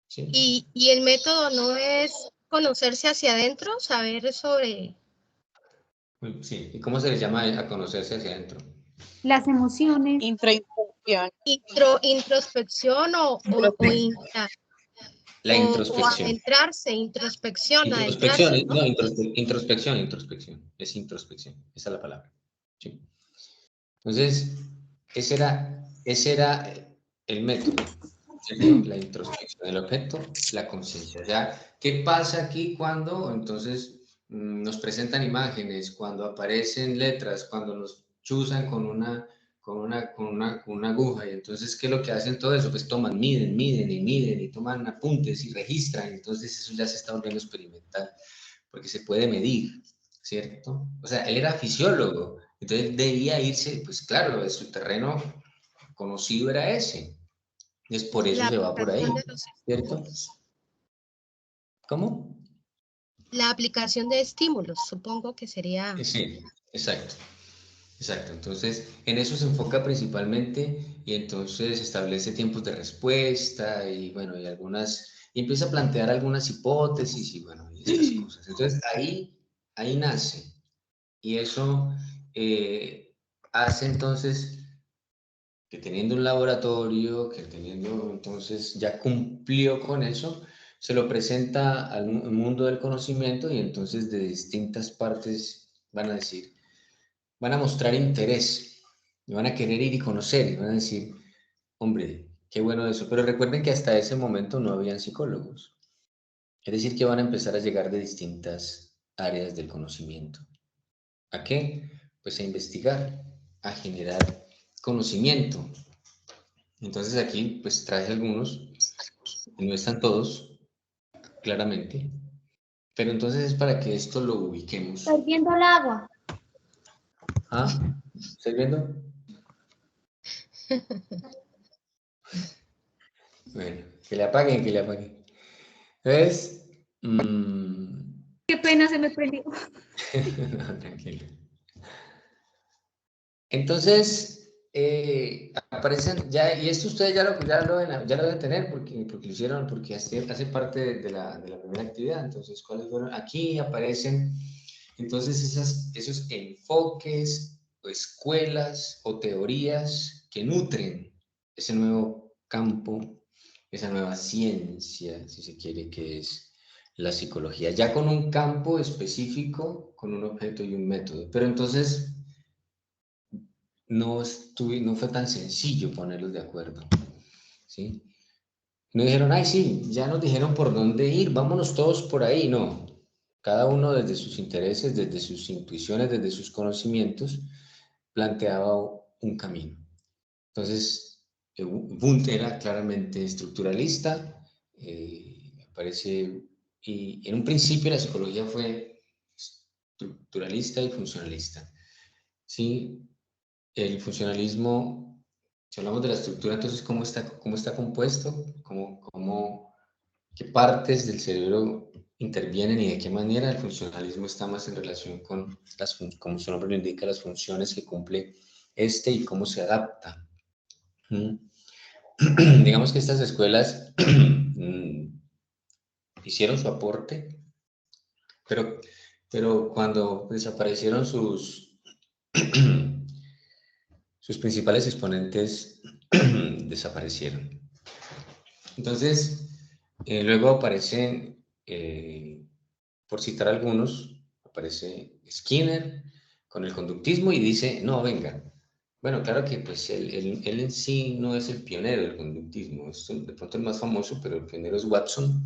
¿Sí? Y el método no es conocerse hacia adentro, saber sobre... Sí, ¿y cómo se le llama a conocerse hacia adentro? Las emociones. Introspección o La introspección. adentrarse, introspección, Introspección, adentrarse, ¿no? no, introspección. Es introspección, esa es la palabra. ¿Sí? Entonces, ese era el método, ¿cierto? La introspección del objeto, la conciencia. O sea, ¿qué pasa aquí cuando entonces nos presentan imágenes, cuando aparecen letras, cuando nos chuzan con una aguja? Y entonces, ¿qué es lo que hacen todo eso? Pues toman, miden y toman apuntes y registran. Entonces, eso ya se está volviendo experimental, porque se puede medir, ¿cierto? O sea, él era fisiólogo, entonces debía irse, pues claro, su terreno conocido era ese. Es por eso se va por ahí, ¿cierto? ¿Cómo? La aplicación de estímulos, supongo que sería... Sí, exacto. Entonces, en eso se enfoca principalmente y entonces establece tiempos de respuesta y bueno, y empieza a plantear algunas hipótesis y bueno, y estas cosas. Entonces, ahí nace y eso hace entonces que teniendo un laboratorio, que teniendo, entonces ya cumplió con eso, se lo presenta al mundo del conocimiento y entonces de distintas partes van a decir, van a mostrar interés, y van a querer ir y conocer, y van a decir, hombre, qué bueno eso. Pero recuerden que hasta ese momento no habían psicólogos. Es decir, que van a empezar a llegar de distintas áreas del conocimiento. ¿A qué? Pues a investigar, a generar conocimiento. Entonces aquí pues traje algunos, no están todos, claramente, pero entonces es para que esto lo ubiquemos. Estoy viendo el agua. ¿Ah? ¿Estás viendo? Bueno, que le apaguen, que le apaguen. Entonces, Qué pena, se me prendió. no, tranquilo. Entonces, aparecen ya, y esto ustedes ya lo deben tener porque lo hicieron, porque hace parte de la primera actividad. Entonces, ¿cuáles fueron? Aquí aparecen, entonces, esos enfoques o escuelas o teorías que nutren ese nuevo campo, esa nueva ciencia, si se quiere, que es la psicología, ya con un campo específico, con un objeto y un método. Pero entonces no fue tan sencillo ponerlos de acuerdo, ¿sí? No dijeron, ay, sí, ya nos dijeron por dónde ir, vámonos todos por ahí. No, cada uno desde sus intereses, desde sus intuiciones, desde sus conocimientos, planteaba un camino. Entonces, Wundt era claramente estructuralista, y en un principio la psicología fue estructuralista y funcionalista, ¿sí? El funcionalismo, si hablamos de la estructura, entonces, ¿cómo está compuesto? ¿Qué partes del cerebro intervienen y de qué manera? El funcionalismo está más en relación con, como su nombre lo indica, las funciones que cumple y cómo se adapta. Digamos que estas escuelas hicieron su aporte, pero cuando desaparecieron sus principales exponentes, desaparecieron. Entonces, luego aparecen, por citar algunos, aparece Skinner con el conductismo y dice, no, venga. Bueno, claro que pues él en sí no es el pionero del conductismo, es de pronto el más famoso, pero el pionero es Watson.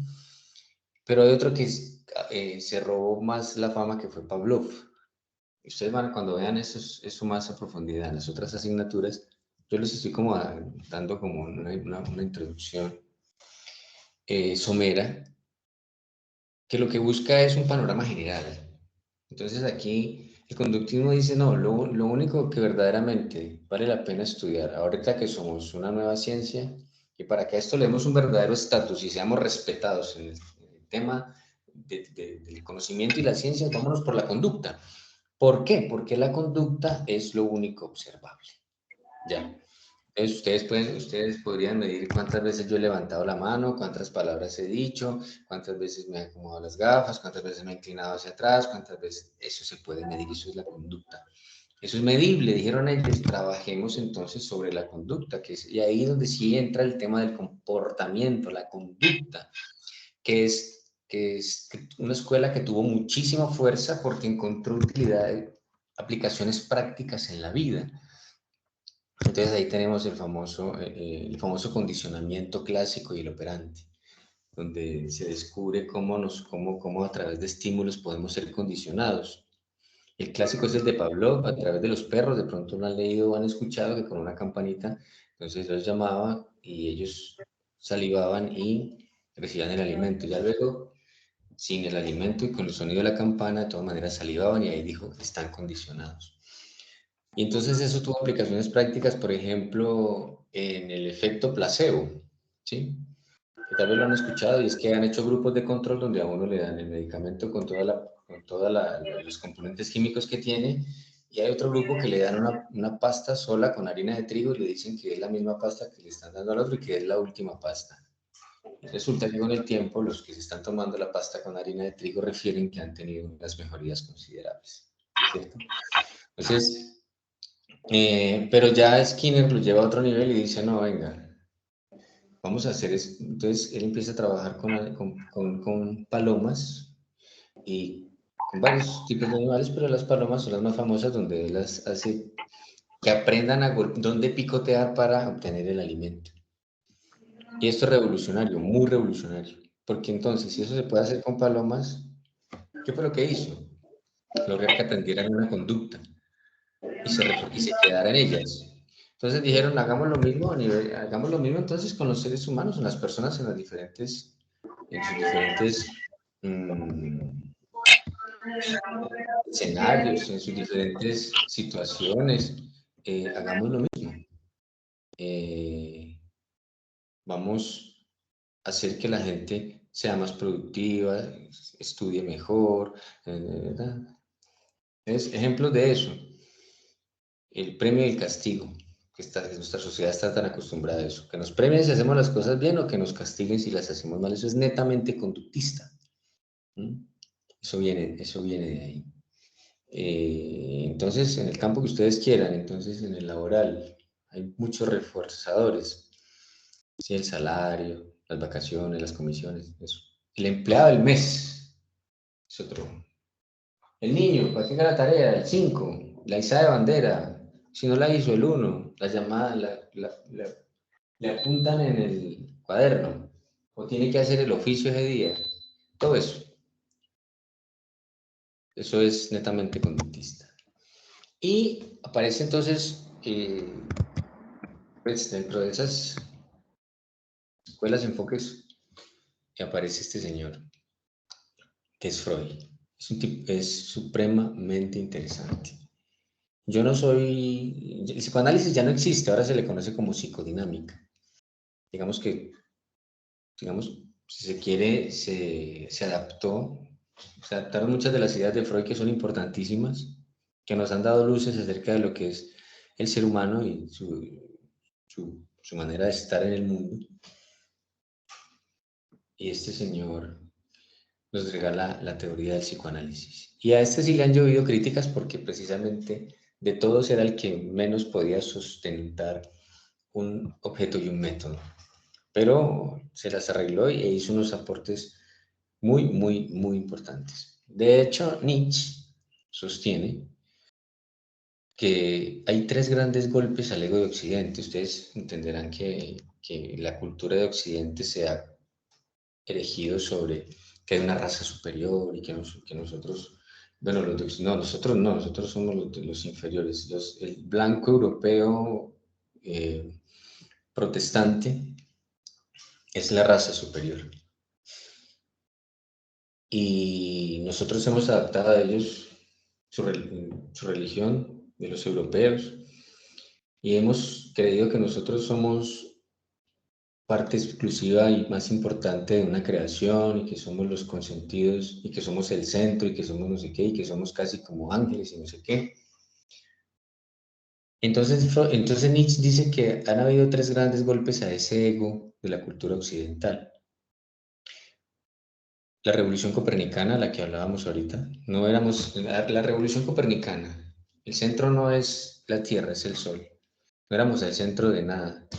Pero hay otro que se robó más la fama, que fue Pavlov. Ustedes cuando vean eso más a profundidad en las otras asignaturas, yo les estoy como dando como una introducción somera, que lo que busca es un panorama general. Entonces aquí el conductismo dice, no, lo único que verdaderamente vale la pena estudiar, ahorita que somos una nueva ciencia, y para que a esto le demos un verdadero estatus y seamos respetados en el tema del conocimiento y la ciencia, vámonos por la conducta. ¿Por qué? Porque la conducta es lo único observable. Ya. Entonces ustedes podrían medir cuántas veces yo he levantado la mano, cuántas palabras he dicho, cuántas veces me he acomodado las gafas, cuántas veces me he inclinado hacia atrás, cuántas veces, eso se puede medir, eso es la conducta. Eso es medible, dijeron ellos, trabajemos entonces sobre la conducta, y ahí es donde sí entra el tema del comportamiento, la conducta, que es una escuela que tuvo muchísima fuerza porque encontró utilidad, aplicaciones prácticas en la vida. Entonces ahí tenemos el famoso condicionamiento clásico y el operante, donde se descubre cómo a través de estímulos podemos ser condicionados. El clásico es el de Pavlov, a través de los perros. De pronto lo han leído o han escuchado, que con una campanita, entonces los llamaba y ellos salivaban y recibían el alimento. Ya luego, sin el alimento y con el sonido de la campana, de todas maneras salivaban, y ahí dijo, están condicionados. Y entonces eso tuvo aplicaciones prácticas, por ejemplo, en el efecto placebo, ¿sí? Que tal vez lo han escuchado, y es que han hecho grupos de control donde a uno le dan el medicamento con todos los componentes químicos que tiene, y hay otro grupo que le dan una pasta sola con harina de trigo y le dicen que es la misma pasta que le están dando al otro y que es la última pasta. Y resulta que con el tiempo los que se están tomando la pasta con harina de trigo refieren que han tenido unas mejorías considerables, ¿cierto? Entonces, Pero ya Skinner lo lleva a otro nivel y dice, no, venga, vamos a hacer esto. Entonces él empieza a trabajar con palomas y con varios tipos de animales, pero las palomas son las más famosas, donde él las hace que aprendan a dónde picotear para obtener el alimento. Y esto es revolucionario, muy revolucionario, porque entonces si eso se puede hacer con palomas, ¿qué fue lo que hizo? Lograr que aprendieran una conducta y se quedaran ellas. Entonces dijeron, hagamos lo mismo hagamos lo mismo entonces con los seres humanos, en las personas, en sus diferentes escenarios, en sus diferentes situaciones. Hagamos lo mismo. Vamos a hacer que la gente sea más productiva, estudie mejor. Es ejemplos de eso. El premio y el castigo, que nuestra sociedad está tan acostumbrada a eso. Que nos premien si hacemos las cosas bien o que nos castiguen si las hacemos mal. Eso es netamente conductista. Eso viene de ahí. Entonces, en el campo que ustedes quieran, entonces en el laboral, hay muchos reforzadores. Sí, el salario, las vacaciones, las comisiones, eso. El empleado del mes es otro. El niño, para que haga la tarea, el 5, la izada de bandera, si no la hizo el 1, la llamada, le apuntan en el cuaderno, o tiene que hacer el oficio ese día, todo eso. Eso es netamente conductista. Y aparece entonces, pues dentro de esas escuelas, enfoques, aparece este señor, que es Freud. Es supremamente interesante. Yo no soy... El psicoanálisis ya no existe, ahora se le conoce como psicodinámica. Digamos, si se quiere, se adaptaron muchas de las ideas de Freud que son importantísimas, que nos han dado luces acerca de lo que es el ser humano y su manera de estar en el mundo. Y este señor nos regala la teoría del psicoanálisis. Y a este sí le han llovido críticas porque precisamente de todos era el que menos podía sustentar un objeto y un método. Pero se las arregló e hizo unos aportes muy, muy, muy importantes. De hecho, Nietzsche sostiene que hay 3 grandes golpes al ego de Occidente. Ustedes entenderán que la cultura de Occidente se ha erigido sobre que hay una raza superior y que nosotros, bueno, nosotros somos los inferiores. El blanco europeo protestante es la raza superior. Y nosotros hemos adaptado a ellos su religión, de los europeos, y hemos creído que nosotros somos parte exclusiva y más importante de una creación, y que somos los consentidos, y que somos el centro, y que somos no sé qué, y que somos casi como ángeles y no sé qué. Entonces Nietzsche dice que han habido 3 grandes golpes a ese ego de la cultura occidental. La revolución copernicana, la que hablábamos ahorita, la revolución copernicana, el centro no es la Tierra, es el Sol. No éramos el centro de nada,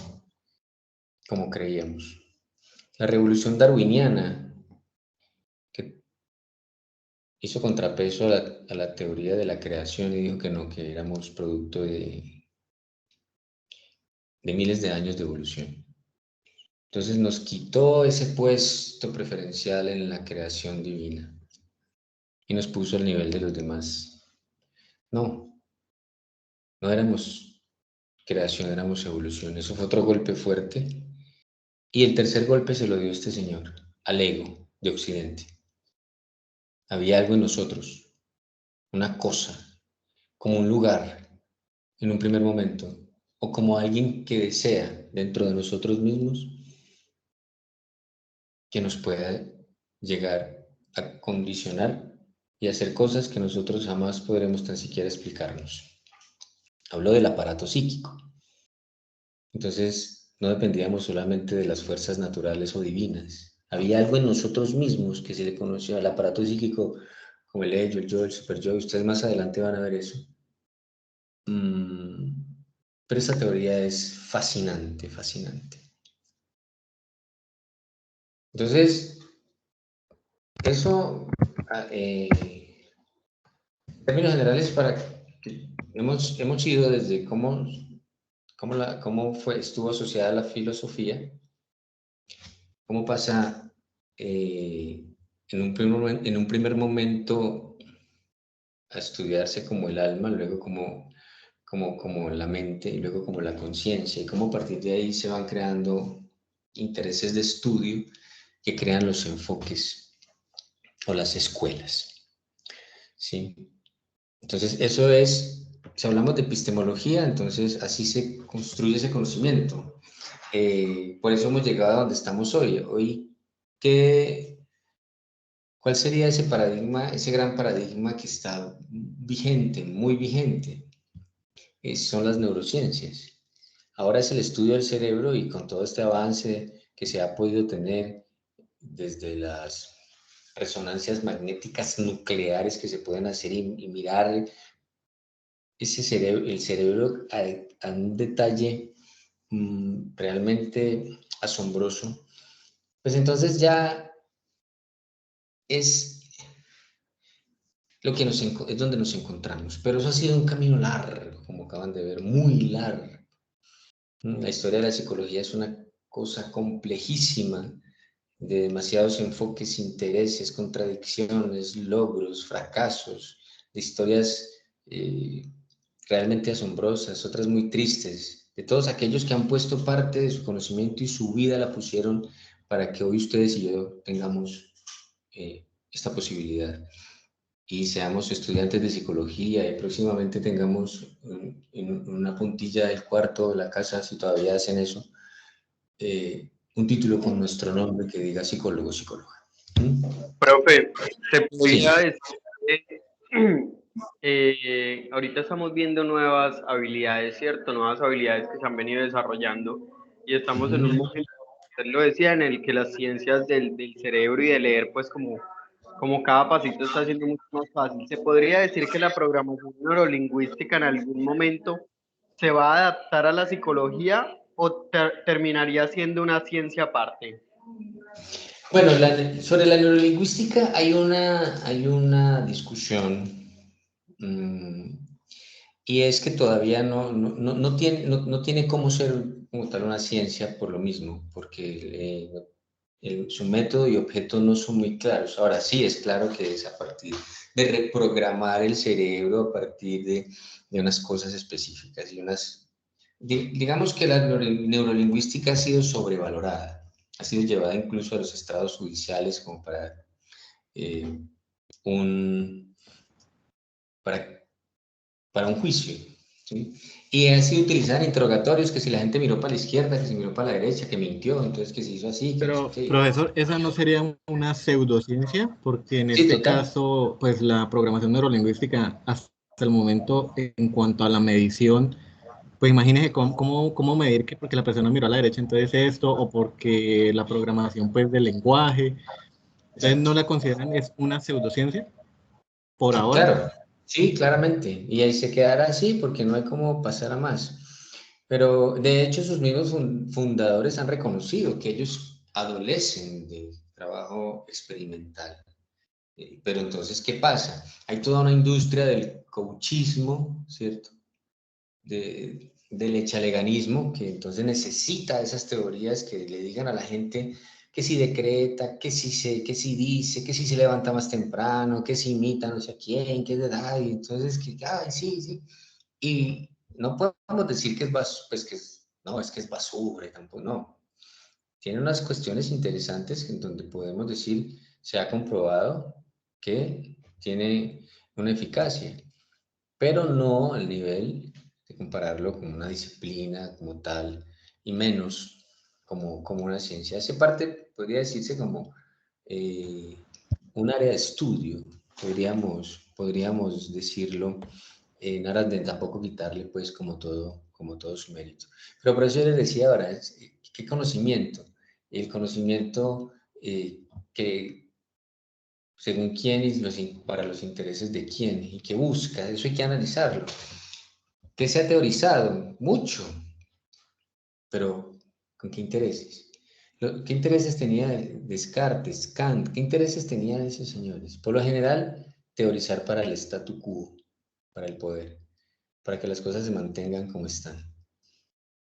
como creíamos. La revolución darwiniana, que hizo contrapeso a la teoría de la creación y dijo que no, que éramos producto de miles de años de evolución. Entonces nos quitó ese puesto preferencial en la creación divina y nos puso al nivel de los demás. No éramos creación, éramos evolución. Eso fue otro golpe fuerte. Y el tercer golpe se lo dio este señor, al ego de Occidente. Había algo en nosotros, una cosa, como un lugar en un primer momento, o como alguien que desea dentro de nosotros mismos que nos pueda llegar a condicionar y hacer cosas que nosotros jamás podremos tan siquiera explicarnos. Hablo del aparato psíquico. Entonces, no dependíamos solamente de las fuerzas naturales o divinas. Había algo en nosotros mismos que se le conoció al aparato psíquico como el ello, el yo, el super yo. Ustedes más adelante van a ver eso. Pero esta teoría es fascinante, fascinante. Entonces, eso, en términos generales, hemos ido desde cómo estuvo asociada la filosofía, cómo pasa en un primer momento a estudiarse como el alma, luego como la mente y luego como la conciencia, y cómo a partir de ahí se van creando intereses de estudio que crean los enfoques o las escuelas, ¿sí? Entonces, eso es, si hablamos de epistemología, entonces así se construye ese conocimiento. Por eso hemos llegado a donde estamos hoy. ¿Cuál sería ese paradigma, ese gran paradigma que está vigente, muy vigente? Son las neurociencias. Ahora es el estudio del cerebro, y con todo este avance que se ha podido tener desde las resonancias magnéticas nucleares que se pueden hacer y mirar ese cerebro, el cerebro a un detalle realmente asombroso, pues entonces ya es es donde nos encontramos. Pero eso ha sido un camino largo, como acaban de ver, muy largo. La historia de la psicología es una cosa complejísima, de demasiados enfoques, intereses, contradicciones, logros, fracasos, de historias realmente asombrosas, otras muy tristes, de todos aquellos que han puesto parte de su conocimiento y su vida la pusieron para que hoy ustedes y yo tengamos esta posibilidad y seamos estudiantes de psicología, y próximamente tengamos en una puntilla del cuarto de la casa, si todavía hacen eso, un título con nuestro nombre que diga psicólogo, psicóloga. Profe, se podría Sí. decir, ahorita estamos viendo nuevas habilidades, ¿cierto? Nuevas habilidades que se han venido desarrollando, y estamos en un momento, usted lo decía, en el que las ciencias del cerebro y de leer, pues como cada pasito está siendo mucho más fácil. ¿Se podría decir que la programación neurolingüística en algún momento se va a adaptar a la psicología o terminaría siendo una ciencia aparte? Bueno, sobre la neurolingüística hay una discusión, y es que todavía no tiene cómo ser como tal una ciencia por lo mismo, porque su método y objeto no son muy claros. Ahora sí, es claro que es a partir de reprogramar el cerebro a partir de unas cosas específicas y digamos que la neurolingüística ha sido sobrevalorada, ha sido llevada incluso a los estrados judiciales como para un juicio, ¿sí? Y ha sido utilizada en interrogatorios, que si la gente miró para la izquierda, que si miró para la derecha, que mintió, entonces que se hizo así, que Pero, no sé qué. profesor, ¿esa no sería una pseudociencia? Porque en Sí, este total. caso, pues la programación neurolingüística hasta el momento, en cuanto a la medición, pues imagínese cómo medir que porque la persona miró a la derecha, entonces esto, o porque la programación pues del lenguaje. Entonces, ¿no la consideran es una pseudociencia por ahora? Claro, sí, claramente. Y ahí se quedará así porque no hay cómo pasar a más. Pero de hecho sus mismos fundadores han reconocido que ellos adolecen del trabajo experimental. Pero entonces, ¿qué pasa? Hay toda una industria del coachismo, ¿cierto? Del echaleganismo, que entonces necesita esas teorías que le digan a la gente que si decreta, que si dice, que si se levanta más temprano, que si imita no sé a quién, que de edad, y entonces que, ay, sí, sí. Y no podemos decir que es es que es basura, tampoco, no. Tiene unas cuestiones interesantes en donde podemos decir, se ha comprobado que tiene una eficacia, pero no al nivel de compararlo con una disciplina como tal, y menos como una ciencia. Hace parte, podría decirse, como un área de estudio, podríamos decirlo, en aras de tampoco quitarle pues como todo su mérito. Pero por eso yo les decía ahora, ¿qué conocimiento? El conocimiento que según quién y para los intereses de quién y qué busca, eso hay que analizarlo. ¿Qué se ha teorizado? Mucho. Pero, ¿con qué intereses? ¿Qué intereses tenía Descartes, Kant? ¿Qué intereses tenían esos señores? Por lo general, teorizar para el statu quo, para el poder, para que las cosas se mantengan como están,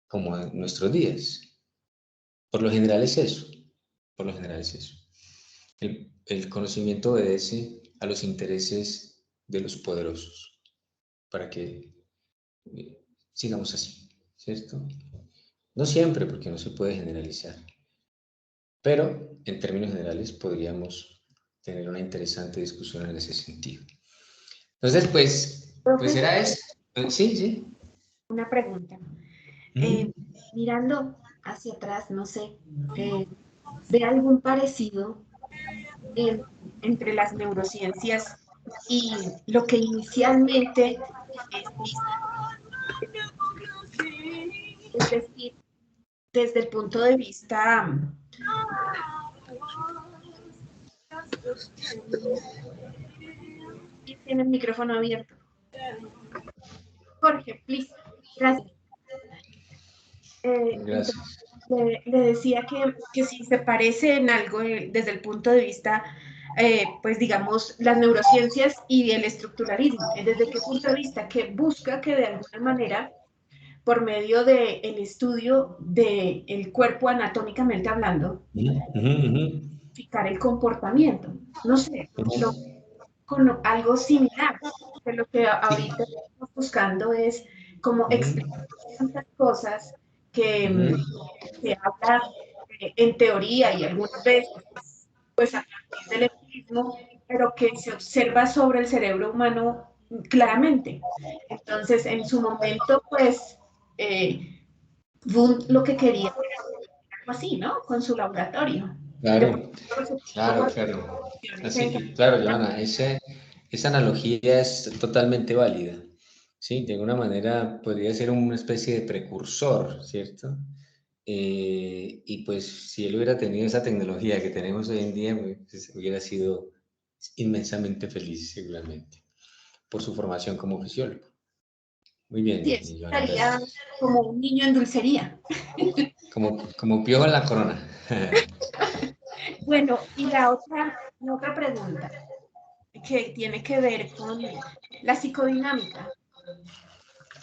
como en nuestros días. Por lo general es eso. Por lo general es eso. El conocimiento obedece a los intereses de los poderosos, para que sigamos así, ¿cierto? No siempre, porque no se puede generalizar, pero en términos generales podríamos tener una interesante discusión en ese sentido. Entonces, pues era eso. Sí, sí. Una pregunta. Mirando hacia atrás, no sé, ¿ve algún parecido entre las neurociencias y lo que inicialmente es decir, desde el punto de vista tiene el micrófono abierto? Jorge, please. Gracias. Gracias. Le decía que si se parece en algo desde el punto de vista, pues digamos, las neurociencias y el estructuralismo, desde qué punto de vista, que busca que de alguna manera, por medio del estudio del cuerpo anatómicamente hablando, explicar el comportamiento. No sé, con algo similar, que lo que ahorita estamos buscando es como explicar tantas cosas que se habla en teoría y algunas veces pues a partir del empirismo, pero que se observa sobre el cerebro humano claramente. Entonces, en su momento, pues, Wundt lo que quería era algo así, ¿no? Con su laboratorio. Claro, claro. Así, claro, Joana, esa analogía es totalmente válida. Sí, de alguna manera podría ser una especie de precursor, ¿cierto? Y pues si él hubiera tenido esa tecnología que tenemos hoy en día, pues hubiera sido inmensamente feliz seguramente, por su formación como fisiólogo. Muy bien. Sí, estaría como un niño en dulcería. Como Piojo en la corona. Bueno, y la otra pregunta que tiene que ver con la psicodinámica.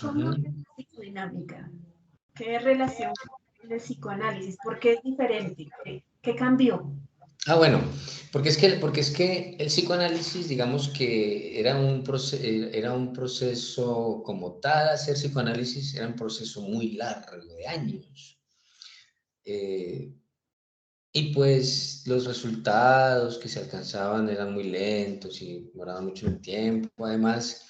¿Cómo es la psicodinámica? ¿Qué relación con el psicoanálisis? ¿Por qué es diferente? ¿Qué cambió? Bueno, porque es que el psicoanálisis, digamos que era un proceso como tal, hacer psicoanálisis era un proceso muy largo, de años. Y pues los resultados que se alcanzaban eran muy lentos y demoraban mucho en el tiempo. Además,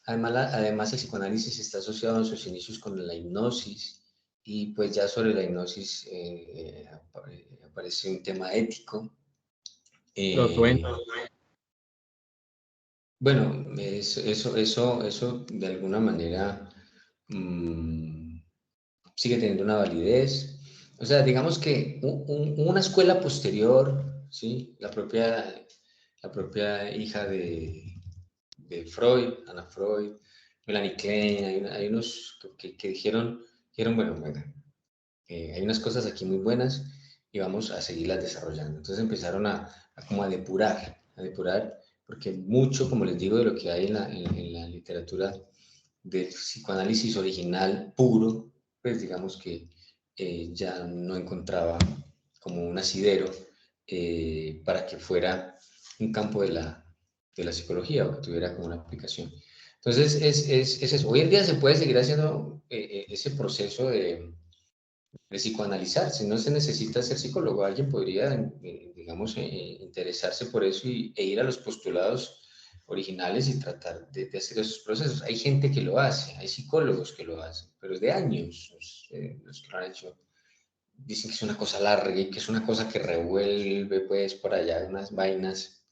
el psicoanálisis está asociado en sus inicios con la hipnosis, y pues ya sobre la hipnosis aparece un tema ético. Bueno, eso de alguna manera sigue teniendo una validez. O sea, digamos que una escuela posterior, ¿sí? La propia hija de Freud, Ana Freud, Melanie Klein, hay unos que dijeron, bueno, hay unas cosas aquí muy buenas y vamos a seguirlas desarrollando. Entonces empezaron a depurar, porque mucho, como les digo, de lo que hay en la literatura del psicoanálisis original puro, pues digamos que ya no encontraba como un asidero para que fuera un campo de la psicología o que tuviera como una aplicación. Entonces, es eso. Hoy en día se puede seguir haciendo ese proceso de psicoanalizarse. No se necesita ser psicólogo. Alguien podría, digamos, interesarse por eso e ir a los postulados originales y tratar de hacer esos procesos. Hay gente que lo hace, hay psicólogos que lo hacen, pero es de años los que lo han hecho. Dicen que es una cosa larga y que es una cosa que revuelve pues por allá unas vainas,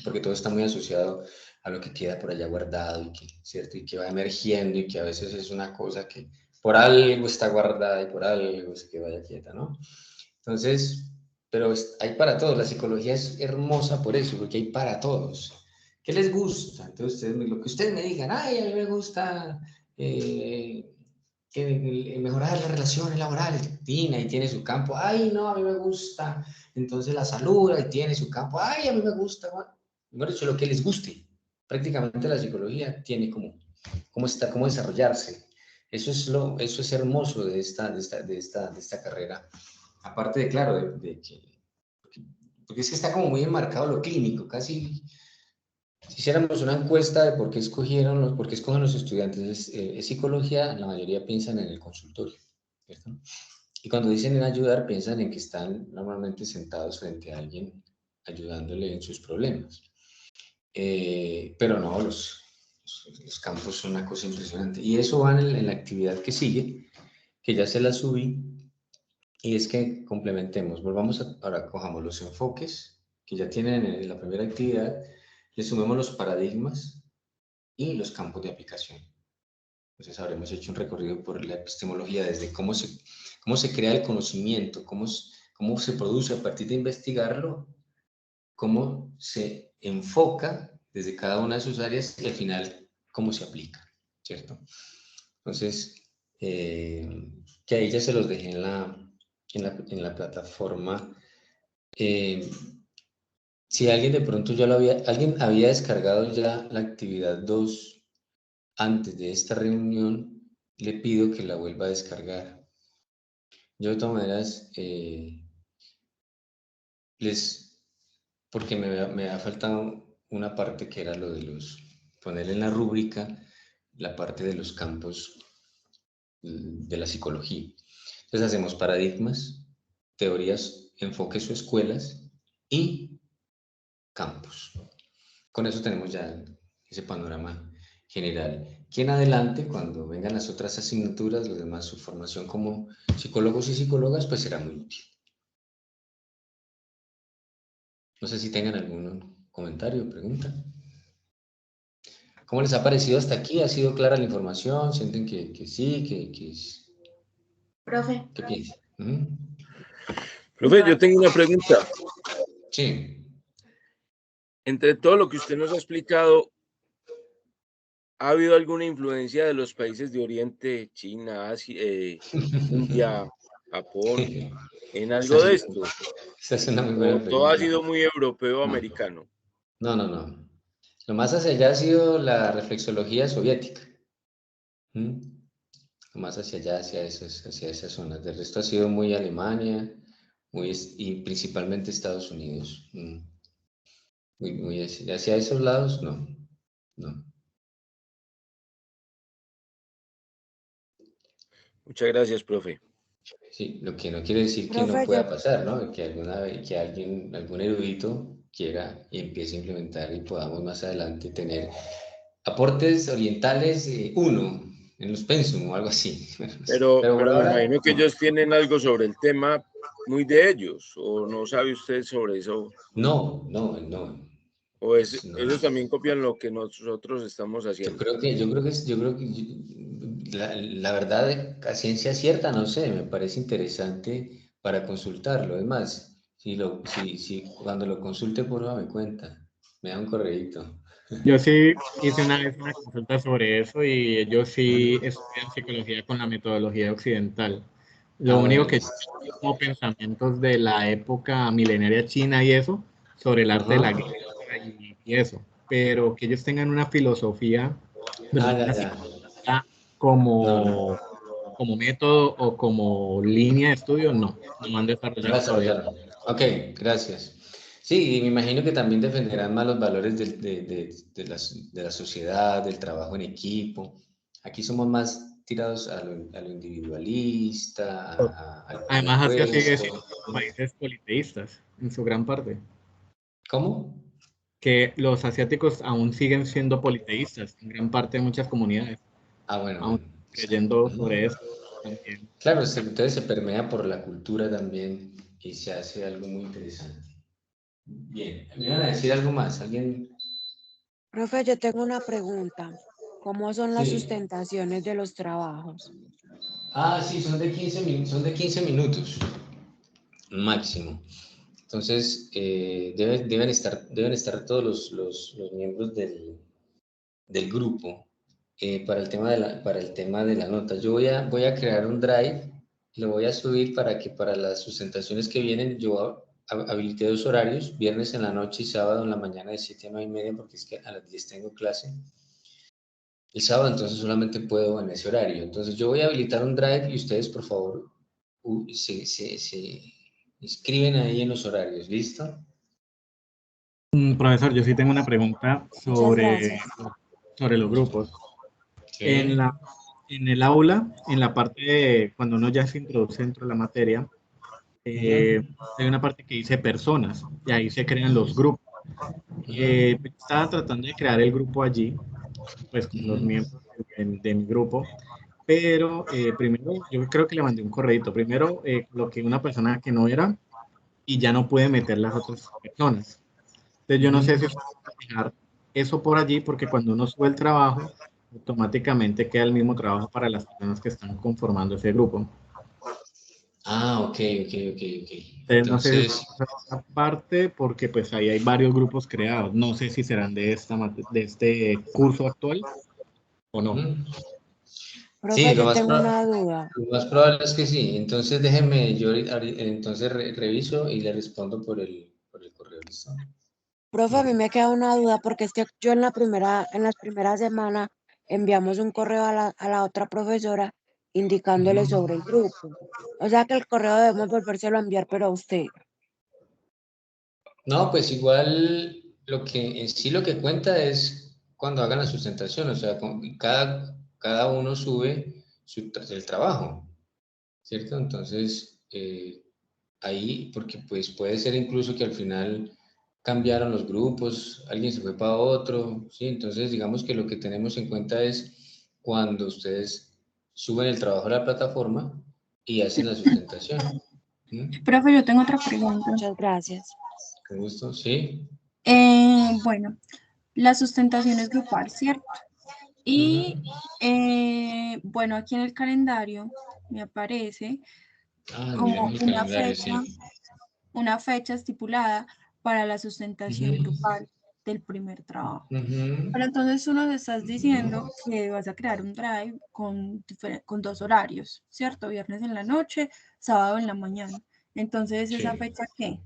porque todo está muy asociado a lo que queda por allá guardado y que, ¿cierto? Y que va emergiendo y que a veces es una cosa que por algo está guardada y por algo se queda quieta, ¿no? Entonces, pero hay para todos. La psicología es hermosa por eso, porque hay para todos. ¿Qué les gusta? Entonces, lo que ustedes me digan, ay, a mí me gusta que mejorar las relaciones laborales, Tina, y tiene su campo, ay, no, a mí me gusta, entonces la salud, ahí tiene su campo, ay, a mí me gusta, bueno, dicho, lo que les guste. Prácticamente la psicología tiene cómo desarrollarse. Eso es hermoso de esta carrera. Aparte de, claro, porque es que está como muy enmarcado lo clínico, casi. Si hiciéramos una encuesta de por qué escogen los estudiantes psicología, la mayoría piensan en el consultorio, ¿cierto? Y cuando dicen en ayudar, piensan en que están normalmente sentados frente a alguien ayudándole en sus problemas. Pero no, los campos son una cosa impresionante. Y eso va en la actividad que sigue, que ya se la subí, y es que complementemos. Ahora cojamos los enfoques que ya tienen en la primera actividad, le sumemos los paradigmas y los campos de aplicación. Entonces habremos hecho un recorrido por la epistemología, desde cómo se crea el conocimiento, cómo se produce a partir de investigarlo, cómo se enfoca desde cada una de sus áreas y al final cómo se aplica, ¿cierto? Entonces, que ahí ya se los dejé en la plataforma. Si alguien de pronto alguien había descargado ya la actividad 2 antes de esta reunión, le pido que la vuelva a descargar. Yo de todas maneras, porque me ha faltado una parte que era lo de poner en la rúbrica la parte de los campos de la psicología. Entonces hacemos paradigmas, teorías, enfoques o escuelas y campos. Con eso tenemos ya ese panorama general. Que en adelante, cuando vengan las otras asignaturas, los demás, su formación como psicólogos y psicólogas, pues será muy útil. No sé si tengan algún comentario o pregunta. ¿Cómo les ha parecido hasta aquí? ¿Ha sido clara la información? ¿Sienten que sí? Que es... Profe. ¿Qué piensan? Profe, yo tengo una pregunta. Sí. Entre todo lo que usted nos ha explicado, ¿ha habido alguna influencia de los países de Oriente, China, Asia, India, Japón, en algo de esto? Esa es una muy buena pregunta. ¿Todo ha sido muy europeo, americano? No. Lo más hacia allá ha sido la reflexología soviética. Lo más hacia allá, hacia esas zonas. Del resto ha sido muy Alemania y principalmente Estados Unidos. Muy hacia esos lados, no. Muchas gracias, profe. Sí, lo que no quiere decir que Profe, no pueda pasar, ¿no? Que algún erudito quiera y empiece a implementar y podamos más adelante tener aportes orientales 1 en los pensum o algo así. Pero por me ahora, imagino que no. ellos tienen algo sobre el tema muy de ellos, ¿o no sabe usted sobre eso? No. ¿O ellos también copian lo que nosotros estamos haciendo? Yo creo que la verdad, a ciencia cierta, no sé, me parece interesante para consultarlo. Es más, cuando lo consulte, por favor, me cuenta, me da un correíto. Yo sí hice una vez una consulta sobre eso y ellos sí estudian psicología con la metodología occidental. Lo único Bueno, que yo tengo como pensamientos de la época milenaria china y eso, sobre el arte de la guerra y eso, pero que ellos tengan una filosofía, una psicología como método o como línea de estudio, no han desarrollado todavía. Ok, gracias. Sí, y me imagino que también defenderán más los valores de la sociedad, del trabajo en equipo. Aquí somos más tirados a lo individualista, al Además, Asia sigue puesto. siendo países politeístas en su gran parte. ¿Cómo? Que los asiáticos aún siguen siendo politeístas en gran parte de muchas comunidades. Bueno. Aún creyendo sobre eso también. Claro, entonces se permea por la cultura también y se hace algo muy interesante. Bien, ¿me iban a decir algo más? ¿Alguien? Profe, yo tengo una pregunta. ¿Cómo son las Sí. sustentaciones de los trabajos? Sí, son de 15 minutos máximo. Entonces, deben estar todos los miembros del grupo para el tema de la nota. Yo voy a crear un drive, lo voy a subir para que para las sustentaciones que vienen yo habilité 2 horarios, viernes en la noche y sábado en la mañana de 7 a 9:30, porque es que a las 10 tengo clase. El sábado entonces solamente puedo en ese horario. Entonces yo voy a habilitar un drive y ustedes por favor se inscriben ahí en los horarios, ¿listo? Profesor, yo sí tengo una pregunta sobre los grupos. Sí. En el aula, en la parte de cuando uno ya se introduce dentro de la materia, hay una parte que dice personas y ahí se crean los grupos. Estaba tratando de crear el grupo allí, pues con los miembros de mi grupo, pero primero yo creo que le mandé un correíto. Primero coloqué una persona que no era y ya no pude meter las otras personas. Entonces yo no sé si usted puede dejar eso por allí, porque cuando uno sube el trabajo, automáticamente queda el mismo trabajo para las personas que están conformando ese grupo. Ah, ok. Entonces no sé si esa parte, porque pues ahí hay varios grupos creados. No sé si serán de este curso actual o no. Profe, Sí, yo tengo una duda. lo más probable es que sí. Entonces déjenme, yo entonces reviso y le respondo por el correo, ¿listo? Profe, a mí me queda una duda porque es que yo en las primeras semanas enviamos un correo a la otra profesora indicándole sobre el grupo. O sea que el correo debemos volvérselo a enviar, pero a usted. No, pues igual lo que cuenta es cuando hagan la sustentación, o sea, cada uno sube el trabajo, ¿cierto? Entonces, ahí, porque pues puede ser incluso que al final cambiaron los grupos, alguien se fue para otro, ¿sí? Entonces, digamos que lo que tenemos en cuenta es cuando ustedes suben el trabajo a la plataforma y hacen la sustentación. Profe, yo tengo otra pregunta. Muchas gracias. Con gusto, sí. Bueno, la sustentación es grupal, ¿cierto? Y bueno, aquí en el calendario me aparece como una fecha estipulada para la sustentación grupal del primer trabajo. Pero entonces tú nos estás diciendo que vas a crear un drive con 2 horarios, ¿cierto? Viernes en la noche, sábado en la mañana. Entonces, ¿esa fecha qué?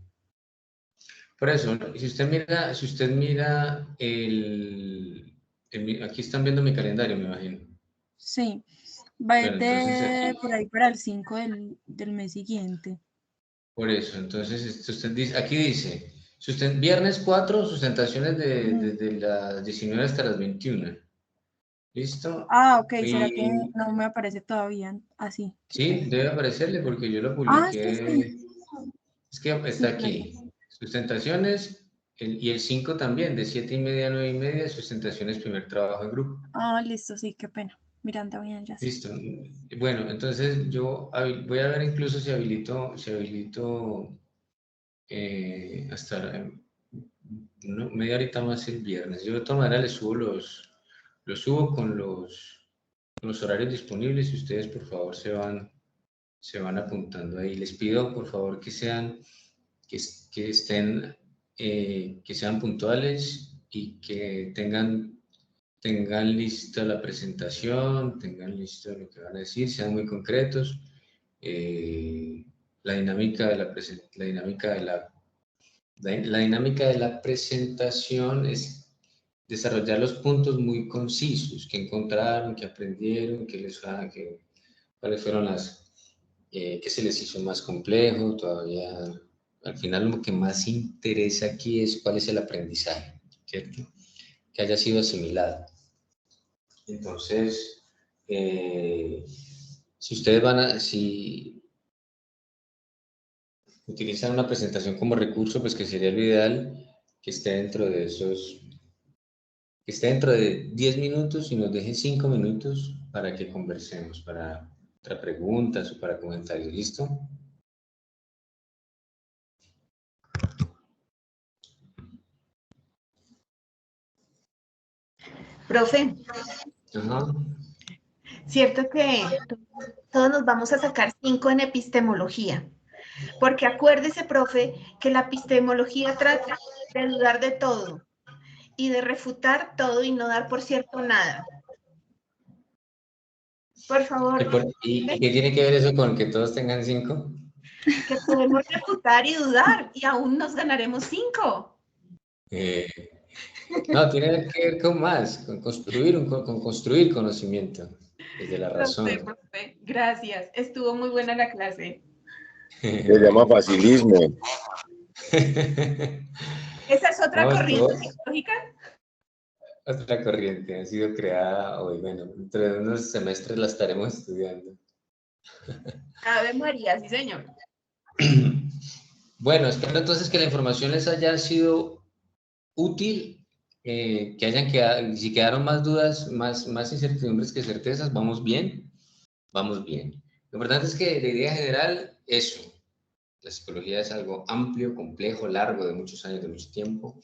Por eso, si usted mira aquí están viendo mi calendario, me imagino. Sí, va a ir Bueno, entonces, por ahí para el 5 del mes siguiente. Por eso, entonces usted dice, aquí dice, viernes 4, sustentaciones desde las 19 hasta las 21. ¿Listo? Ah, ok, ¿será que no me aparece todavía así? Sí, debe aparecerle porque yo lo publiqué. Es que está aquí. Sustentaciones y el 5 también, de 7:30 a 9:30, sustentaciones primer trabajo en grupo. Ah, listo, sí, qué pena. Miranda, bien, ya sé. Listo. Bueno, entonces yo voy a ver incluso si habilito hasta media horita más el viernes. Yo de todas maneras les subo los subo con los horarios disponibles y ustedes por favor se van apuntando ahí. Les pido por favor que sean puntuales y que tengan lista la presentación, tengan listo lo que van a decir, sean muy concretos. La dinámica de la presentación es desarrollar los puntos muy concisos que encontraron, que aprendieron, cuáles fueron que se les hizo más complejo. Todavía, al final, lo que más interesa aquí es cuál es el aprendizaje, ¿cierto? Que haya sido asimilado. Entonces, si ustedes si utilizan una presentación como recurso, pues que sería lo ideal que esté dentro de 10 minutos y nos dejen 5 minutos para que conversemos, para preguntas o para comentarios. ¿Listo? Profe, cierto que todos nos vamos a sacar 5 en epistemología, porque acuérdese, profe, que la epistemología trata de dudar de todo y de refutar todo y no dar por cierto nada. Por favor. ¿Y qué tiene que ver eso con que todos tengan 5? Que podemos refutar y dudar y aún nos ganaremos 5. No, tiene que ver con más, con construir conocimiento desde la razón. Profe, gracias. Estuvo muy buena la clase. Se llama facilismo. ¿Esa es otra corriente psicológica? Otra corriente ha sido creada hoy. Bueno, dentro de unos semestres la estaremos estudiando. Ave María, sí señor. Bueno, espero entonces que la información les haya sido útil, que hayan quedado, si quedaron más dudas, más incertidumbres que certezas, vamos bien, vamos bien. Lo importante es que de idea general, eso, la psicología es algo amplio, complejo, largo, de muchos años, de mucho tiempo.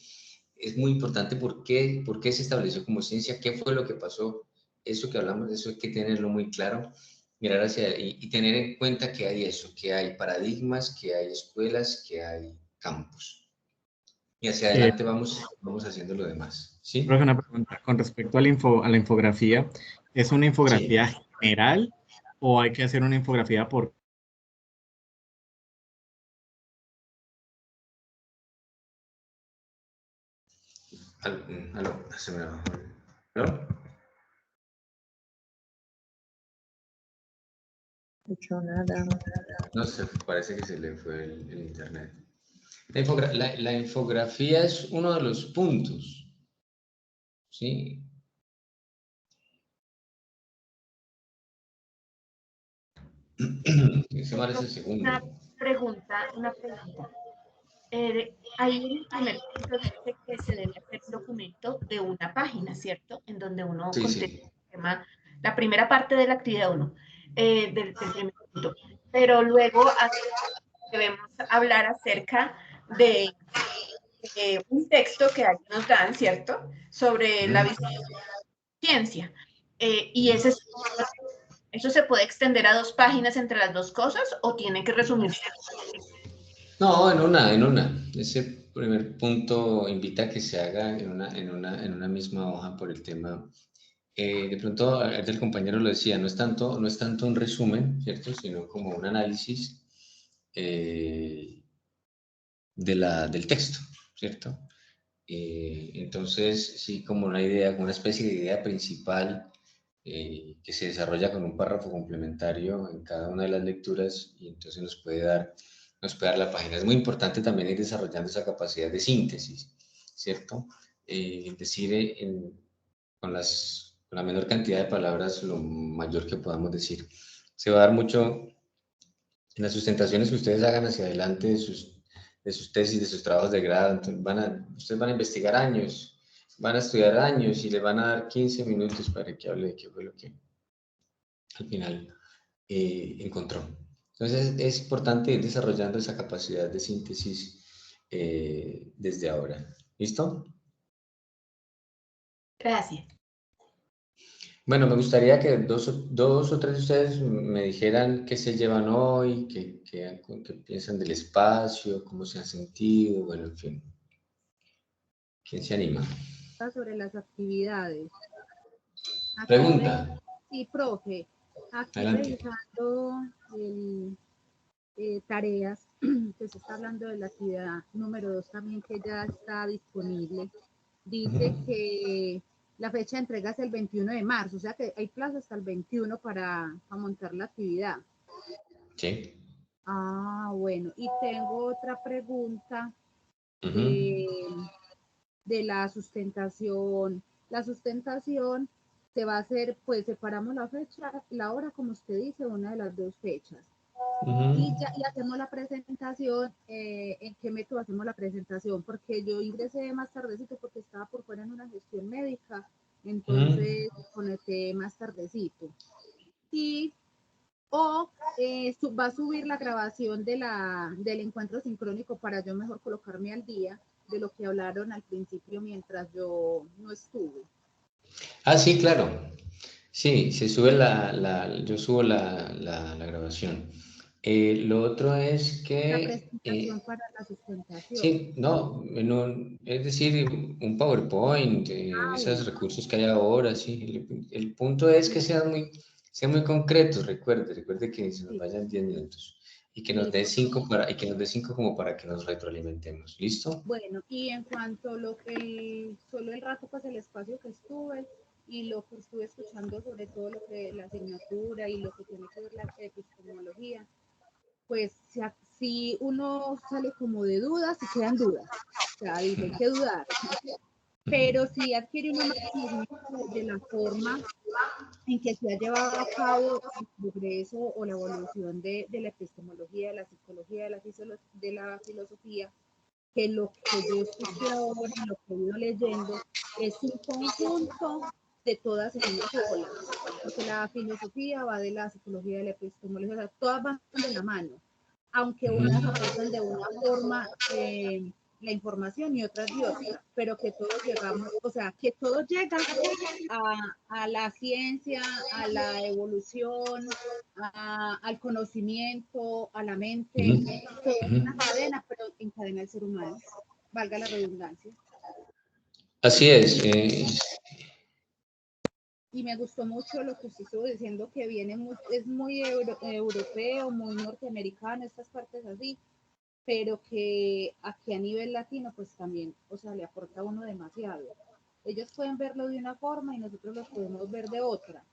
Es muy importante por qué se estableció como ciencia, qué fue lo que pasó, eso que hablamos, eso hay que tenerlo muy claro, mirar hacia y tener en cuenta que hay eso, que hay paradigmas, que hay escuelas, que hay campos. Y hacia adelante vamos haciendo lo demás. ¿Sí? Profe, una pregunta. Con respecto a la infografía, ¿es una infografía general o hay que hacer una infografía por... ¿Aló? Se me va. ¿Aló? No escucho nada. No sé, parece que se le fue el internet. La infografía es uno de los puntos, ¿sí? Ese mar es el segundo. Una pregunta. Ahí en el primer punto dice que se debe hacer un documento de una página, ¿cierto? En donde uno contesta el tema, la primera parte de la actividad 1, del primer punto. Pero luego debemos hablar acerca de un texto que ahí nos dan, ¿cierto? Sobre la ciencia. Y ¿eso se puede extender a 2 páginas entre las 2 cosas o tiene que resumirse? No, en una. Ese primer punto invita a que se haga en una misma hoja por el tema. De pronto, el compañero lo decía, no es tanto un resumen, ¿cierto? Sino como un análisis del texto, ¿cierto? Entonces, sí, como una idea, como una especie de idea principal que se desarrolla con un párrafo complementario en cada una de las lecturas y entonces nos puede dar la página. Es muy importante también ir desarrollando esa capacidad de síntesis, ¿cierto? Decir con la menor cantidad de palabras lo mayor que podamos decir. Se va a dar mucho en las sustentaciones que ustedes hagan hacia adelante de sus tesis, de sus trabajos de grado. Entonces ustedes van a investigar años, van a estudiar años y les van a dar 15 minutos para que hable de qué fue lo que al final encontró. Entonces es importante ir desarrollando esa capacidad de síntesis desde ahora. ¿Listo? Gracias. Bueno, me gustaría que dos o tres de ustedes me dijeran qué se llevan hoy, qué piensan del espacio, cómo se han sentido, bueno, en fin. ¿Quién se anima? Sobre las actividades. Pregunta. Sí, profe. Aquí Adelante. revisando tareas, que se está hablando de la actividad número 2 también, que ya está disponible. Dice que la fecha de entrega es el 21 de marzo, o sea que hay plazo hasta el 21 para montar la actividad. Sí. Ah, bueno. Y tengo otra pregunta de la sustentación. La sustentación se va a hacer, pues separamos la fecha, la hora, como usted dice, una de las 2 fechas. Y hacemos la presentación. ¿En qué método hacemos la presentación? Porque yo ingresé más tardecito porque estaba por fuera en una gestión médica, entonces conecté más tardecito. Va a subir la grabación del encuentro sincrónico para yo mejor colocarme al día de lo que hablaron al principio mientras yo no estuve. Ah, sí, claro. Sí, se sube yo subo la grabación. Lo otro es que... La presentación para la sustentación. Sí, no, es decir, un PowerPoint, esos recursos que hay ahora, sí. El punto es que sean Sean muy concretos, recuerde que se nos vayan 10 minutos y que nos dé 5 como para que nos retroalimentemos. ¿Listo? Bueno, y en cuanto a solo el rato, pues el espacio que estuve y lo que estuve escuchando, sobre todo lo que la asignatura y lo que tiene que ver la epistemología, pues si uno sale como de dudas, se quedan dudas. O sea, dice, hay que dudar. Pero si adquiere una más conocimiento de la forma en que se ha llevado a cabo el progreso o la evolución de la epistemología, de la psicología, de la filosofía, que lo que yo escuché ahora, lo que he ido leyendo, es un conjunto de todas en una sola, porque la filosofía va de la psicología, de la epistemología, o sea, todas van de la mano, aunque unas aportan de una forma la información y otras de otra, pero que todos llegamos, o sea, que todo llega a la ciencia, a la evolución, al conocimiento, a la mente, todo es una cadena, pero encadena el ser humano, valga la redundancia. Así es. Y me gustó mucho lo que usted estuvo diciendo, que es muy europeo, muy norteamericano, estas partes así, pero que aquí a nivel latino, pues también, o sea, le aporta a uno demasiado. Ellos pueden verlo de una forma y nosotros lo podemos ver de otra,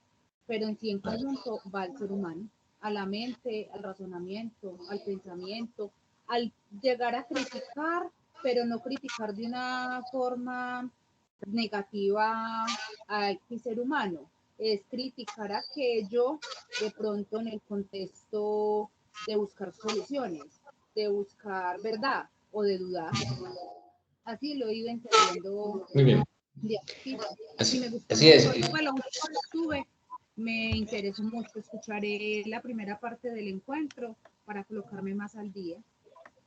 pero en sí en conjunto va al ser humano, a la mente, al razonamiento, al pensamiento, al llegar a criticar, pero no criticar de una forma negativa al ser humano, es criticar aquello de pronto en el contexto de buscar soluciones, de buscar verdad o de dudar. Así lo he ido entendiendo. Muy bien. Así me gustó así mucho. es. Bueno, estuve, me interesó mucho. Escucharé la primera parte del encuentro para colocarme más al día.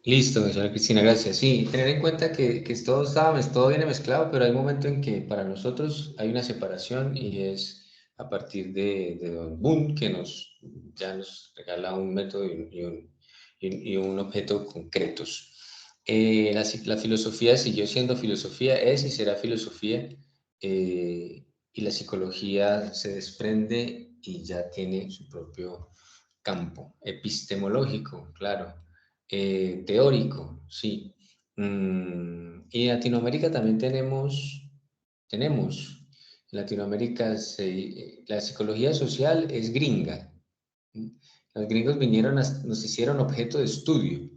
Listo, señora Cristina, gracias. Sí, tener en cuenta que todo viene mezclado, pero hay un momento en que para nosotros hay una separación y es a partir de Don Boone, que ya nos regala un método y un objeto concretos. La filosofía siguió siendo filosofía, es y será filosofía, y la psicología se desprende y ya tiene su propio campo epistemológico, claro. Teórico, sí. Y en Latinoamérica también tenemos, en Latinoamérica la psicología social es gringa. Los gringos nos hicieron objeto de estudio.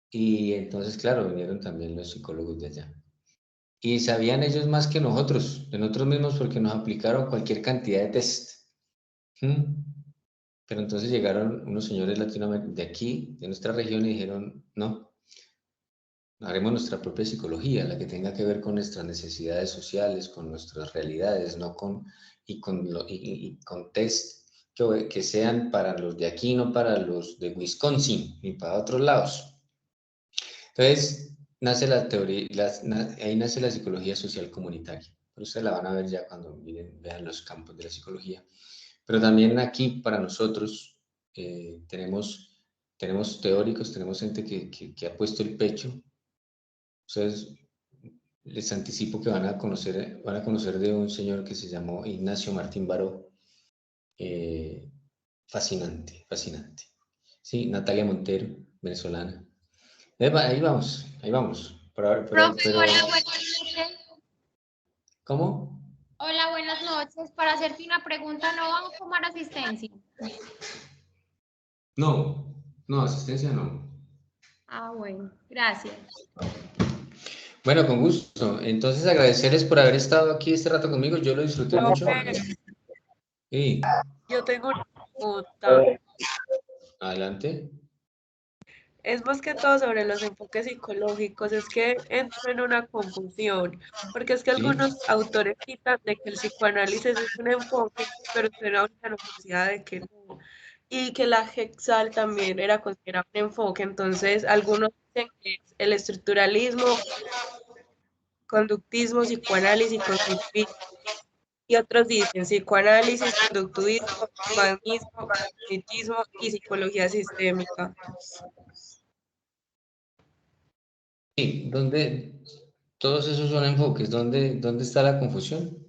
Y entonces, claro, vinieron también los psicólogos de allá. Y sabían ellos más que nosotros, de nosotros mismos, porque nos aplicaron cualquier cantidad de test. Pero entonces llegaron unos señores latinoamericanos de aquí, de nuestra región, y dijeron, no, haremos nuestra propia psicología, la que tenga que ver con nuestras necesidades sociales, con nuestras realidades, no con test que sean para los de aquí, no para los de Wisconsin, ni para otros lados. Entonces, nace la teoría, ahí nace la psicología social comunitaria. Pero ustedes la van a ver ya cuando vean los campos de la psicología. Pero también aquí para nosotros tenemos teóricos, tenemos gente que ha puesto el pecho. Ustedes les anticipo que van a conocer de un señor que se llamó Ignacio Martín Baró. Fascinante, fascinante. Sí, Natalia Montero, venezolana. Ahí vamos. Profe, hola, buenas noches. ¿Cómo? Hola, buenas noches. Para hacerte una pregunta, ¿no van a tomar asistencia? No, asistencia no. Ah, bueno, gracias. Bueno, con gusto. Entonces, agradecerles por haber estado aquí este rato conmigo. Yo lo disfruté mucho. Sí. Yo tengo una pregunta. Adelante. Es más que todo sobre los enfoques psicológicos. Es que entro en una confusión, porque es que algunos autores citan de que el psicoanálisis es un enfoque, pero usted ahorita nos decía de que no. Y que la Gestalt también era considerado un enfoque. Entonces, algunos dicen que es el estructuralismo, conductismo, psicoanálisis, constructivismo. Y otros dicen psicoanálisis, conductivismo, humanismo, cognitismo y psicología sistémica. Sí, todos esos son enfoques? ¿Dónde está la confusión?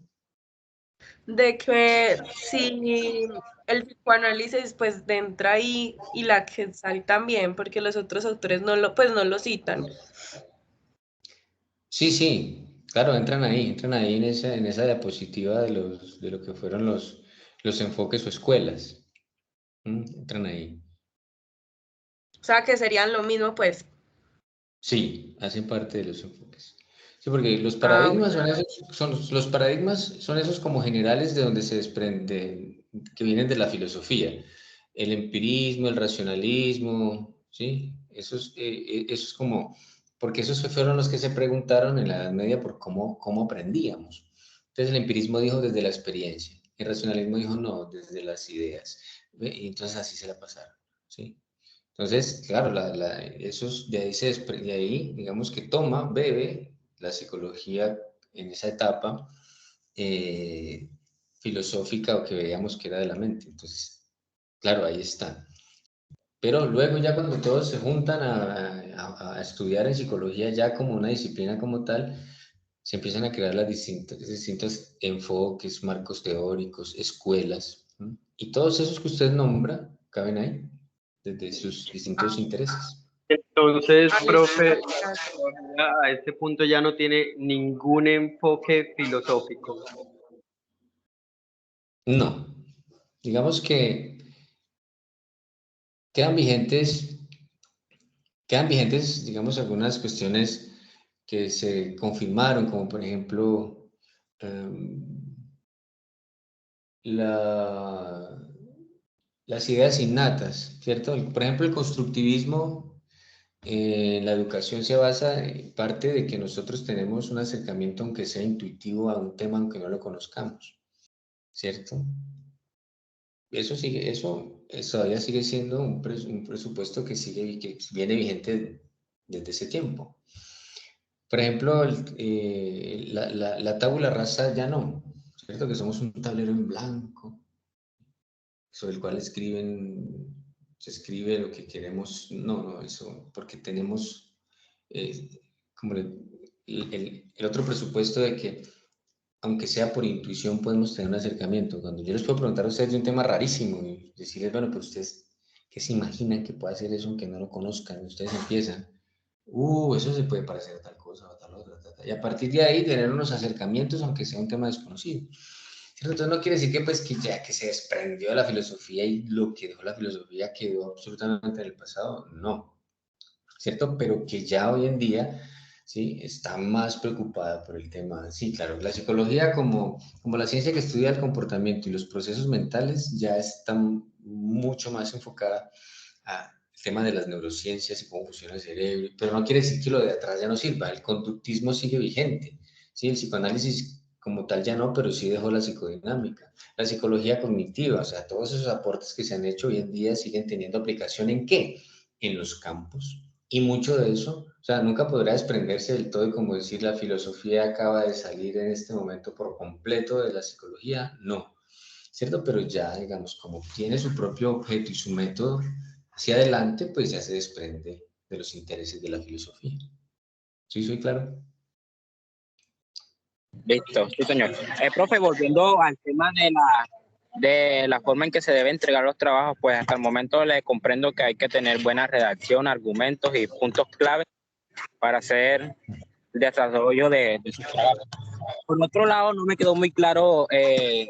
de que si el psicoanálisis pues entra ahí y la Quetzal también, porque los otros autores no lo citan. Sí, claro, entran ahí en esa diapositiva de lo que fueron los enfoques o escuelas. Entran ahí. O sea, que serían lo mismo, pues. Sí, hacen parte de los enfoques. Sí, porque los paradigmas los paradigmas son esos como generales de donde se desprende, que vienen de la filosofía. El empirismo, el racionalismo, ¿sí? Eso es como, porque esos fueron los que se preguntaron en la Edad Media por cómo aprendíamos. Entonces el empirismo dijo desde la experiencia, el racionalismo dijo no, desde las ideas. Y entonces así se la pasaron, ¿sí? Entonces, claro, de ahí, digamos que bebe la psicología en esa etapa filosófica o que veíamos que era de la mente. Entonces, claro, ahí está. Pero luego ya cuando todos se juntan a estudiar en psicología ya como una disciplina como tal, se empiezan a crear los distintos enfoques, marcos teóricos, escuelas, ¿no? Y todos esos que usted nombra caben ahí, desde sus distintos intereses. Entonces, profe, a este punto ya no tiene ningún enfoque filosófico. No, digamos que quedan vigentes, digamos, algunas cuestiones que se confirmaron, como por ejemplo las ideas innatas, ¿cierto? Por ejemplo, el constructivismo en la educación se basa en parte de que nosotros tenemos un acercamiento, aunque sea intuitivo, a un tema aunque no lo conozcamos, ¿cierto? Eso todavía sigue siendo un presupuesto que viene vigente desde ese tiempo. Por ejemplo, la tabula rasa ya no, ¿cierto? Que somos un tablero en blanco, sobre el cual se escribe lo que queremos. No, eso, porque tenemos como el otro presupuesto de que, aunque sea por intuición, podemos tener un acercamiento. Cuando yo les puedo preguntar a ustedes de un tema rarísimo y decirles, bueno, pero ustedes, ¿qué se imaginan que puede hacer eso aunque no lo conozcan? Ustedes empiezan, eso se puede parecer a tal cosa o a tal otra, y a partir de ahí tener unos acercamientos, aunque sea un tema desconocido. Entonces no quiere decir que pues que ya que se desprendió de la filosofía y lo que dejó la filosofía quedó absolutamente en el pasado, no, ¿cierto? Pero que ya hoy en día, ¿sí? Está más preocupada por el tema. Sí, claro, la psicología como la ciencia que estudia el comportamiento y los procesos mentales ya está mucho más enfocada al tema de las neurociencias y cómo funciona el cerebro, pero no quiere decir que lo de atrás ya no sirva, el conductismo sigue vigente, ¿sí? El psicoanálisis como tal ya no, pero sí dejó la psicodinámica, la psicología cognitiva, o sea, todos esos aportes que se han hecho hoy en día siguen teniendo aplicación ¿en qué? En los campos. Y mucho de eso, o sea, nunca podrá desprenderse del todo y como decir la filosofía acaba de salir en este momento por completo de la psicología, no, ¿cierto? Pero ya, digamos, como tiene su propio objeto y su método hacia adelante, pues ya se desprende de los intereses de la filosofía. ¿Sí soy claro? Listo, sí, señor. Profe, volviendo al tema de la forma en que se debe entregar los trabajos, pues hasta el momento le comprendo que hay que tener buena redacción, argumentos y puntos clave para hacer el desarrollo de sus trabajos. Por otro lado, no me quedó muy claro el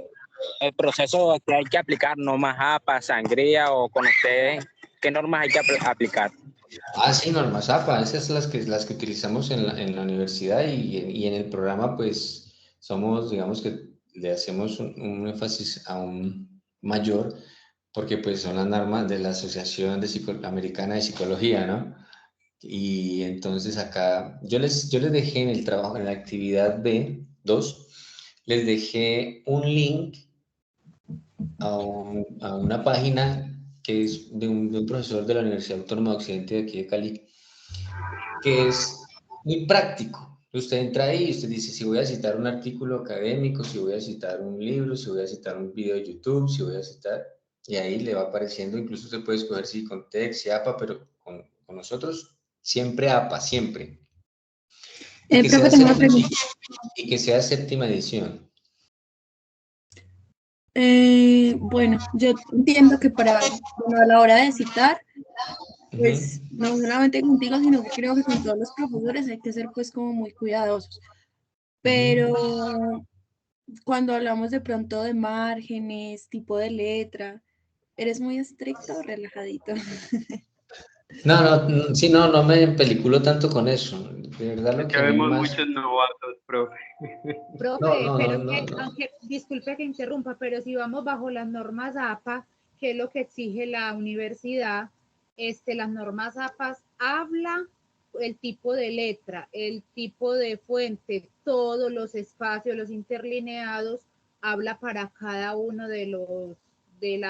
proceso que hay que aplicar, normas APA, sangría o con ustedes, ¿qué normas hay que aplicar? Sí, normas APA, esas son las que utilizamos en la universidad y en el programa, pues somos, digamos que le hacemos un énfasis aún mayor, porque pues son las normas de la Asociación Americana de Psicología, ¿no? Y entonces acá, yo les dejé en el trabajo, en la actividad B2, les dejé un link a una página que es de un profesor de la Universidad Autónoma de Occidente de aquí de Cali, que es muy práctico. Usted entra ahí y usted dice si voy a citar un artículo académico, si voy a citar un libro, si voy a citar un video de YouTube, si voy a citar, y ahí le va apareciendo, incluso usted puede escoger si con TED, si APA, pero con nosotros siempre APA, siempre. Y que sea séptima edición. Bueno, yo entiendo que bueno, a la hora de citar, pues no solamente contigo, sino que creo que con todos los profesores hay que ser pues como muy cuidadosos. Pero cuando hablamos de pronto de márgenes, tipo de letra, ¿eres muy estricto o relajadito? Sí, no me peliculo tanto con eso. De verdad lo que Ya a mí vemos más... muchos novatos, profe. Profe, pero aunque, disculpe que interrumpa, pero si vamos bajo las normas APA, que es lo que exige la universidad, las normas APA habla el tipo de letra, el tipo de fuente, todos los espacios, los interlineados, habla para cada uno de los, de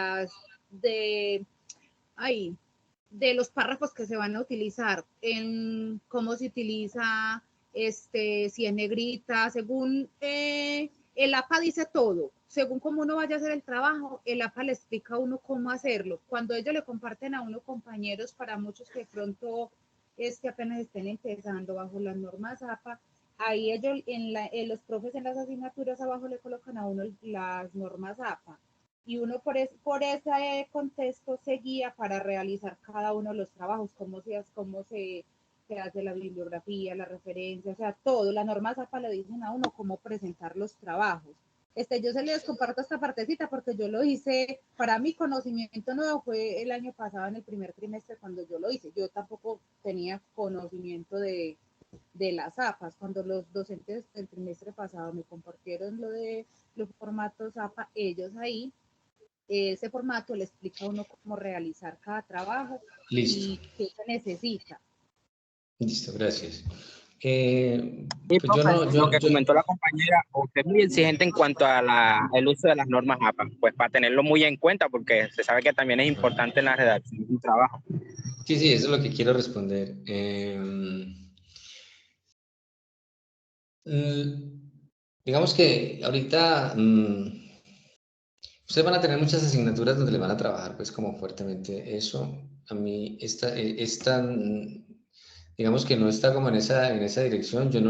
los párrafos que se van a utilizar, en cómo se utiliza, si es negrita, según el APA dice todo, según cómo uno vaya a hacer el trabajo, el APA le explica a uno cómo hacerlo. Cuando ellos le comparten a uno compañeros, para muchos que de pronto apenas estén empezando bajo las normas APA, ahí ellos, los profes en las asignaturas abajo le colocan a uno las normas APA. Y uno por ese contexto se guía para realizar cada uno de los trabajos, cómo se hace la bibliografía, la referencia, o sea, todo. Las normas APA le dicen a uno cómo presentar los trabajos. Yo se les comparto esta partecita porque yo lo hice, para mi conocimiento nuevo fue el año pasado en el primer trimestre cuando yo lo hice. Yo tampoco tenía conocimiento de las APAs. Cuando los docentes del trimestre pasado me compartieron lo de los formatos APA, ellos ahí, ese formato le explica a uno cómo realizar cada trabajo. Listo. Y qué se necesita. Listo, gracias. Lo que comentó la compañera, usted es muy exigente en cuanto a el uso de las normas APA, pues para tenerlo muy en cuenta, porque se sabe que también es importante en la redacción de un trabajo. Sí, eso es lo que quiero responder. Digamos que ahorita ustedes van a tener muchas asignaturas donde le van a trabajar pues como fuertemente eso. A mí digamos que no está como en esa dirección. Yo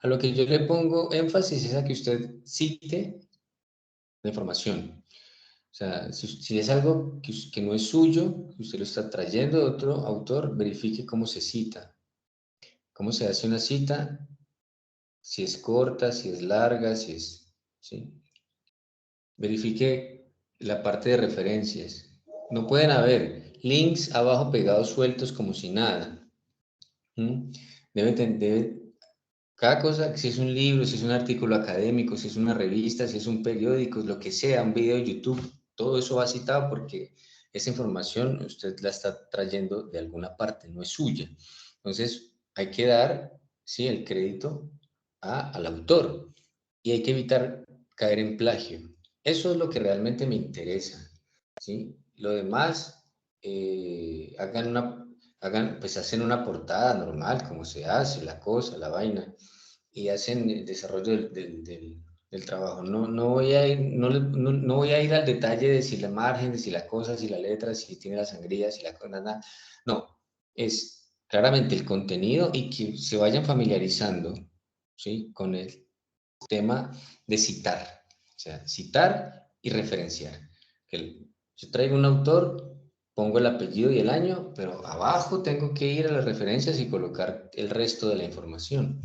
a lo que yo le pongo énfasis es a que usted cite la información. O sea, si es algo que no es suyo, que usted lo está trayendo de otro autor, verifique cómo se cita. ¿Cómo se hace una cita? Si es corta, si es larga, ¿sí? Verifique la parte de referencias. No pueden haber links abajo pegados sueltos como si nada. Cada cosa, si es un libro, si es un artículo académico, si es una revista, si es un periódico, lo que sea, un video de YouTube, todo eso va citado porque esa información usted la está trayendo de alguna parte, no es suya. Entonces, hay que dar, sí, el crédito al autor y hay que evitar caer en plagio. Eso es lo que realmente me interesa, ¿sí? Lo demás, hacen una portada normal, como se hace, la cosa, la vaina, y hacen el desarrollo del trabajo. No voy a ir al detalle de si la margen, de si la cosa, si la letra, si tiene la sangría, si la cosa, nada. No, es claramente el contenido y que se vayan familiarizando, ¿sí?, con el tema de citar. O sea, citar y referenciar. Yo traigo un autor, pongo el apellido y el año, pero abajo tengo que ir a las referencias y colocar el resto de la información.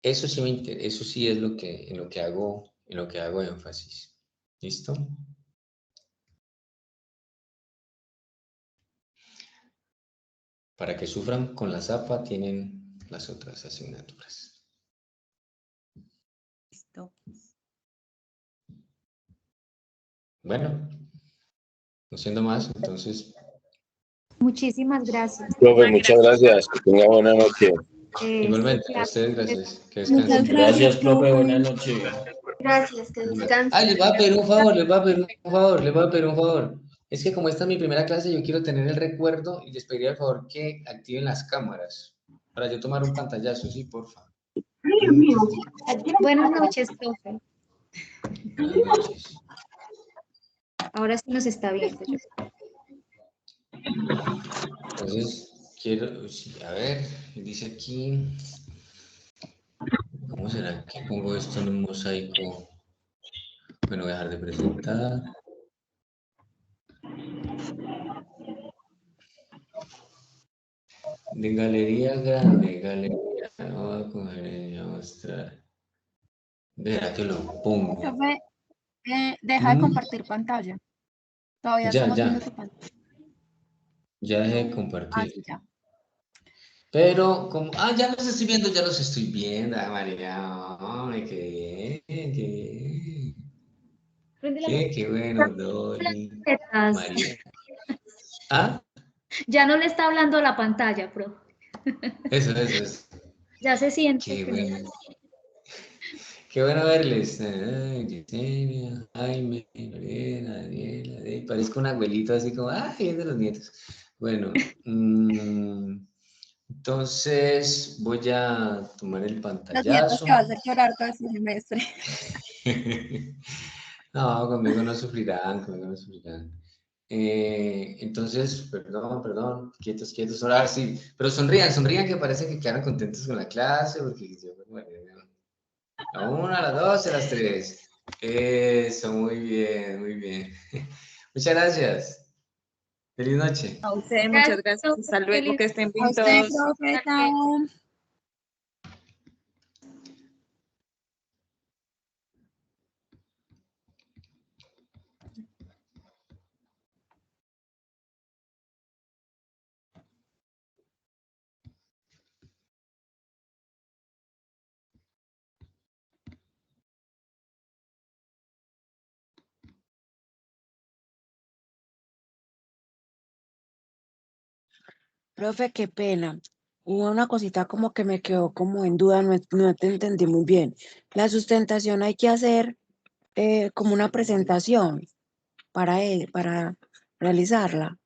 Eso sí eso sí es en lo que hago énfasis. ¿Listo? Para que sufran con la ZAPA tienen las otras asignaturas. Listo. Bueno, no siendo más, entonces... Muchísimas gracias. Profe, muchas gracias. Que tenga buena noche. Igualmente, a ustedes gracias. Que descansen. Gracias, profe. Buenas noches. Gracias, que descansen. Les voy a pedir un favor. Es que como esta es mi primera clase, yo quiero tener el recuerdo y les pediría el favor que activen las cámaras para yo tomar un pantallazo, sí, por favor. Buenas noches, profe. Buenas noches. Ahora sí nos está viendo. Entonces, a ver, dice aquí, ¿cómo será que pongo esto en un mosaico? Bueno, voy a dejar de presentar. De galería grande, galería. Voy a coger y a mostrar. Deja que lo pongo. Profe, deja de compartir pantalla. Todavía Ya, estamos ya. viendo tu pantalla. Ya dejé de compartir. Sí, ya. Pero como, ya los estoy viendo, ya los estoy viendo, María. Ay, qué bien, qué bien. Qué bueno, Dolly. María. ¿Ah? Ya no le está hablando a la pantalla, profe. Eso. Ya se siente. Qué bueno. Qué bueno verles. Ay, Yesenia, Jaime, Lorena, Daniela. Parezco un abuelito así como, viendo los nietos. Bueno, entonces voy a tomar el Los nietos pantallazo. que va a hacer llorar todo este semestre. No, conmigo no sufrirán, entonces, perdón, quietos, ahora sí, pero sonrían que parece que quedaron contentos con la clase, porque yo, bueno, a la 1, a las 2, a las 3. Eso, muy bien. Muchas gracias. Feliz noche. A usted, muchas gracias. Hasta luego, que estén bien todos. A usted, profe, chao. Profe, qué pena. Hubo una cosita como que me quedó como en duda, no te entendí muy bien. La sustentación hay que hacer como una presentación para realizarla.